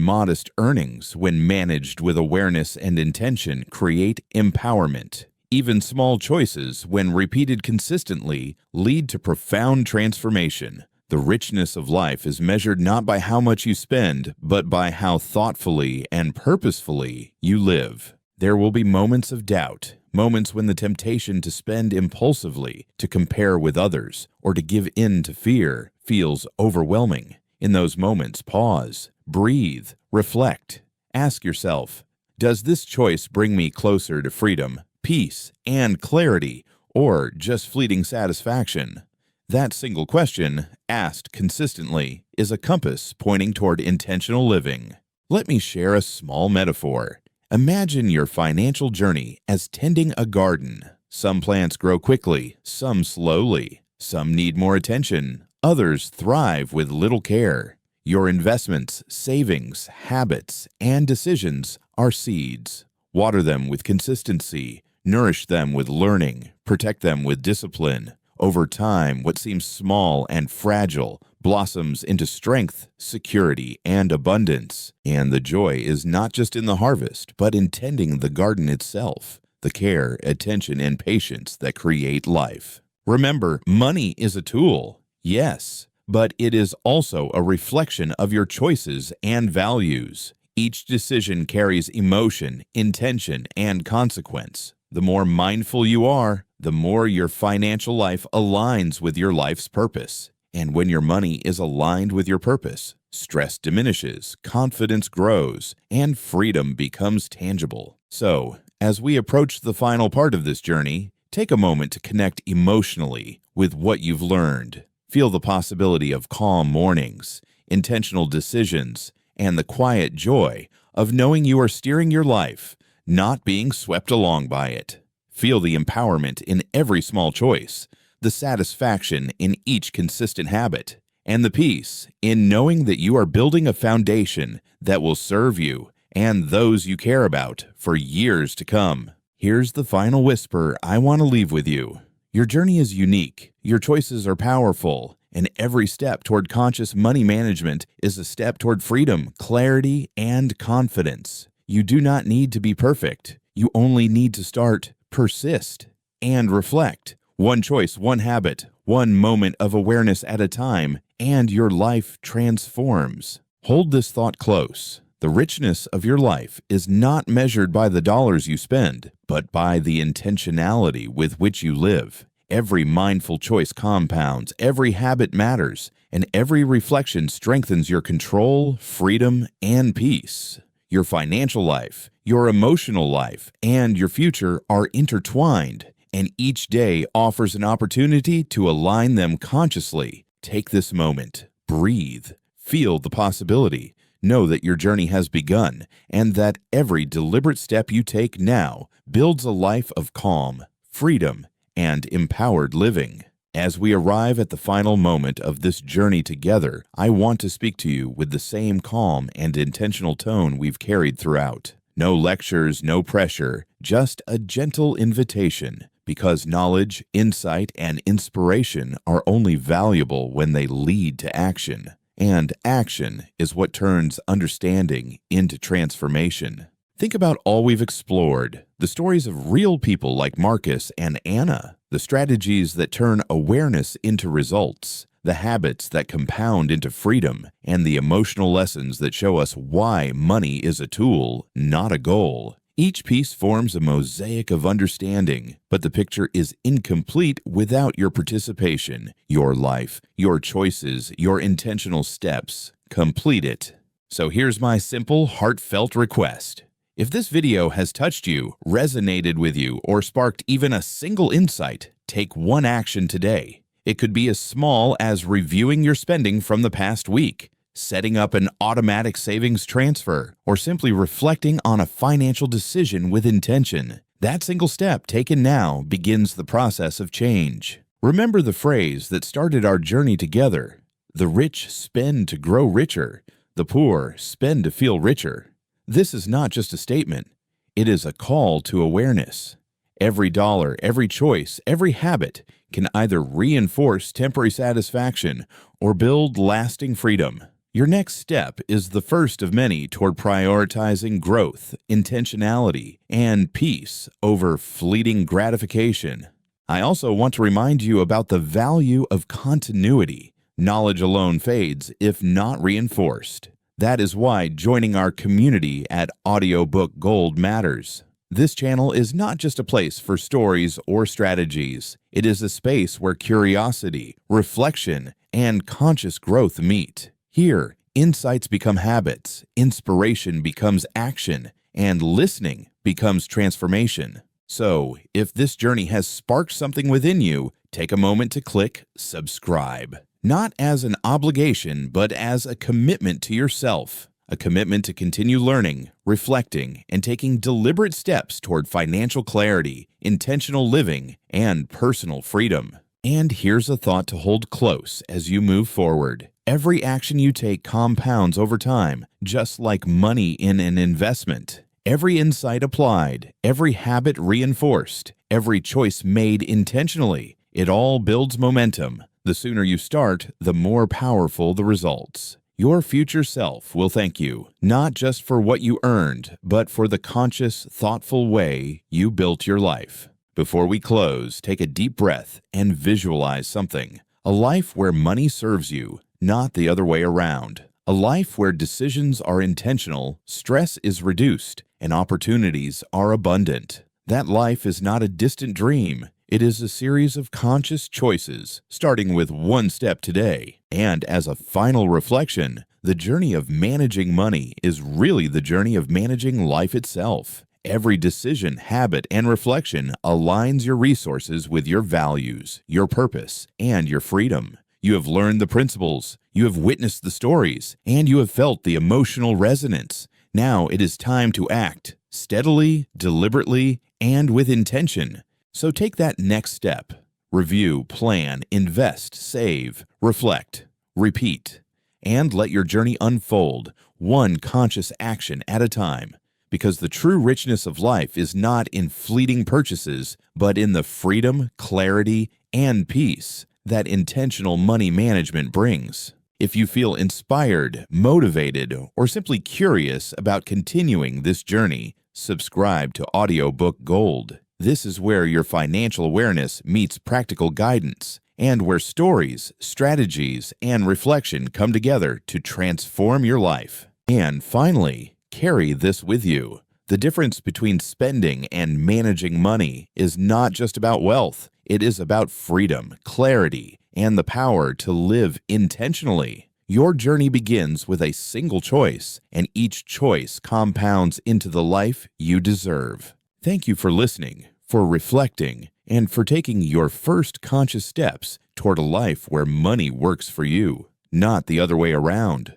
modest earnings, when managed with awareness and intention, create empowerment. Even small choices, when repeated consistently, lead to profound transformation. The richness of life is measured not by how much you spend, but by how thoughtfully and purposefully you live. There will be moments of doubt, moments when the temptation to spend impulsively, to compare with others, or to give in to fear feels overwhelming. In those moments, pause, breathe, reflect. Ask yourself, does this choice bring me closer to freedom, peace, and clarity, or just fleeting satisfaction? That single question, asked consistently, is a compass pointing toward intentional living. Let me share a small metaphor. Imagine your financial journey as tending a garden. Some plants grow quickly, some slowly. Some need more attention, others thrive with little care. Your investments, savings, habits, and decisions are seeds. Water them with consistency. Nourish them with learning, protect them with discipline. Over time, what seems small and fragile blossoms into strength, security, and abundance. And the joy is not just in the harvest, but in tending the garden itself, the care, attention, and patience that create life. Remember, money is a tool, yes, but it is also a reflection of your choices and values. Each decision carries emotion, intention, and consequence. The more mindful you are, the more your financial life aligns with your life's purpose. And when your money is aligned with your purpose, stress diminishes, confidence grows, and freedom becomes tangible. So, as we approach the final part of this journey, take a moment to connect emotionally with what you've learned. Feel the possibility of calm mornings, intentional decisions, and the quiet joy of knowing you are steering your life, not being swept along by it. Feel the empowerment in every small choice, the satisfaction in each consistent habit, and the peace in knowing that you are building a foundation that will serve you and those you care about for years to come. Here's the final whisper I want to leave with you. Your journey is unique, your choices are powerful, and every step toward conscious money management is a step toward freedom, clarity, and confidence. You do not need to be perfect. You only need to start, persist, and reflect. One choice, one habit, one moment of awareness at a time, and your life transforms. Hold this thought close. The richness of your life is not measured by the dollars you spend, but by the intentionality with which you live. Every mindful choice compounds, every habit matters, and every reflection strengthens your control, freedom, and peace. Your financial life, your emotional life, and your future are intertwined, and each day offers an opportunity to align them consciously. Take this moment, breathe, feel the possibility. Know that your journey has begun, and that every deliberate step you take now builds a life of calm, freedom, and empowered living. As we arrive at the final moment of this journey together, I want to speak to you with the same calm and intentional tone we've carried throughout. No lectures, no pressure, just a gentle invitation, because knowledge, insight, and inspiration are only valuable when they lead to action. And action is what turns understanding into transformation. Think about all we've explored, the stories of real people like Marcus and Anna, the strategies that turn awareness into results, the habits that compound into freedom, and the emotional lessons that show us why money is a tool, not a goal. Each piece forms a mosaic of understanding, but the picture is incomplete without your participation, your life, your choices, your intentional steps. Complete it. So here's my simple, heartfelt request. If this video has touched you, resonated with you, or sparked even a single insight, take one action today. It could be as small as reviewing your spending from the past week, setting up an automatic savings transfer, or simply reflecting on a financial decision with intention. That single step taken now begins the process of change. Remember the phrase that started our journey together: the rich spend to grow richer, the poor spend to feel richer. This is not just a statement, it is a call to awareness. Every dollar, every choice, every habit can either reinforce temporary satisfaction or build lasting freedom. Your next step is the first of many toward prioritizing growth, intentionality, and peace over fleeting gratification. I also want to remind you about the value of continuity. Knowledge alone fades if not reinforced. That is why joining our community at Audiobook Gold matters. This channel is not just a place for stories or strategies. It is a space where curiosity, reflection, and conscious growth meet. Here, insights become habits, inspiration becomes action, and listening becomes transformation. So, if this journey has sparked something within you, take a moment to click subscribe. Not as an obligation, but as a commitment to yourself, a commitment to continue learning, reflecting, and taking deliberate steps toward financial clarity, intentional living, and personal freedom. And here's a thought to hold close as you move forward. Every action you take compounds over time, just like money in an investment. Every insight applied, every habit reinforced, every choice made intentionally, it all builds momentum. The sooner you start, the more powerful the results. Your future self will thank you, not just for what you earned, but for the conscious, thoughtful way you built your life. Before we close, take a deep breath and visualize something. A life where money serves you, not the other way around. A life where decisions are intentional, stress is reduced, and opportunities are abundant. That life is not a distant dream. It is a series of conscious choices, starting with one step today. And as a final reflection, the journey of managing money is really the journey of managing life itself. Every decision, habit, and reflection aligns your resources with your values, your purpose, and your freedom. You have learned the principles, you have witnessed the stories, and you have felt the emotional resonance. Now it is time to act, steadily, deliberately, and with intention. So take that next step. Review, plan, invest, save, reflect, repeat, and let your journey unfold, one conscious action at a time. Because the true richness of life is not in fleeting purchases, but in the freedom, clarity, and peace that intentional money management brings. If you feel inspired, motivated, or simply curious about continuing this journey, subscribe to Audiobook Gold. This is where your financial awareness meets practical guidance, and where stories, strategies, and reflection come together to transform your life. And finally, carry this with you. The difference between spending and managing money is not just about wealth. It is about freedom, clarity, and the power to live intentionally. Your journey begins with a single choice, and each choice compounds into the life you deserve. Thank you for listening, for reflecting, and for taking your first conscious steps toward a life where money works for you, not the other way around.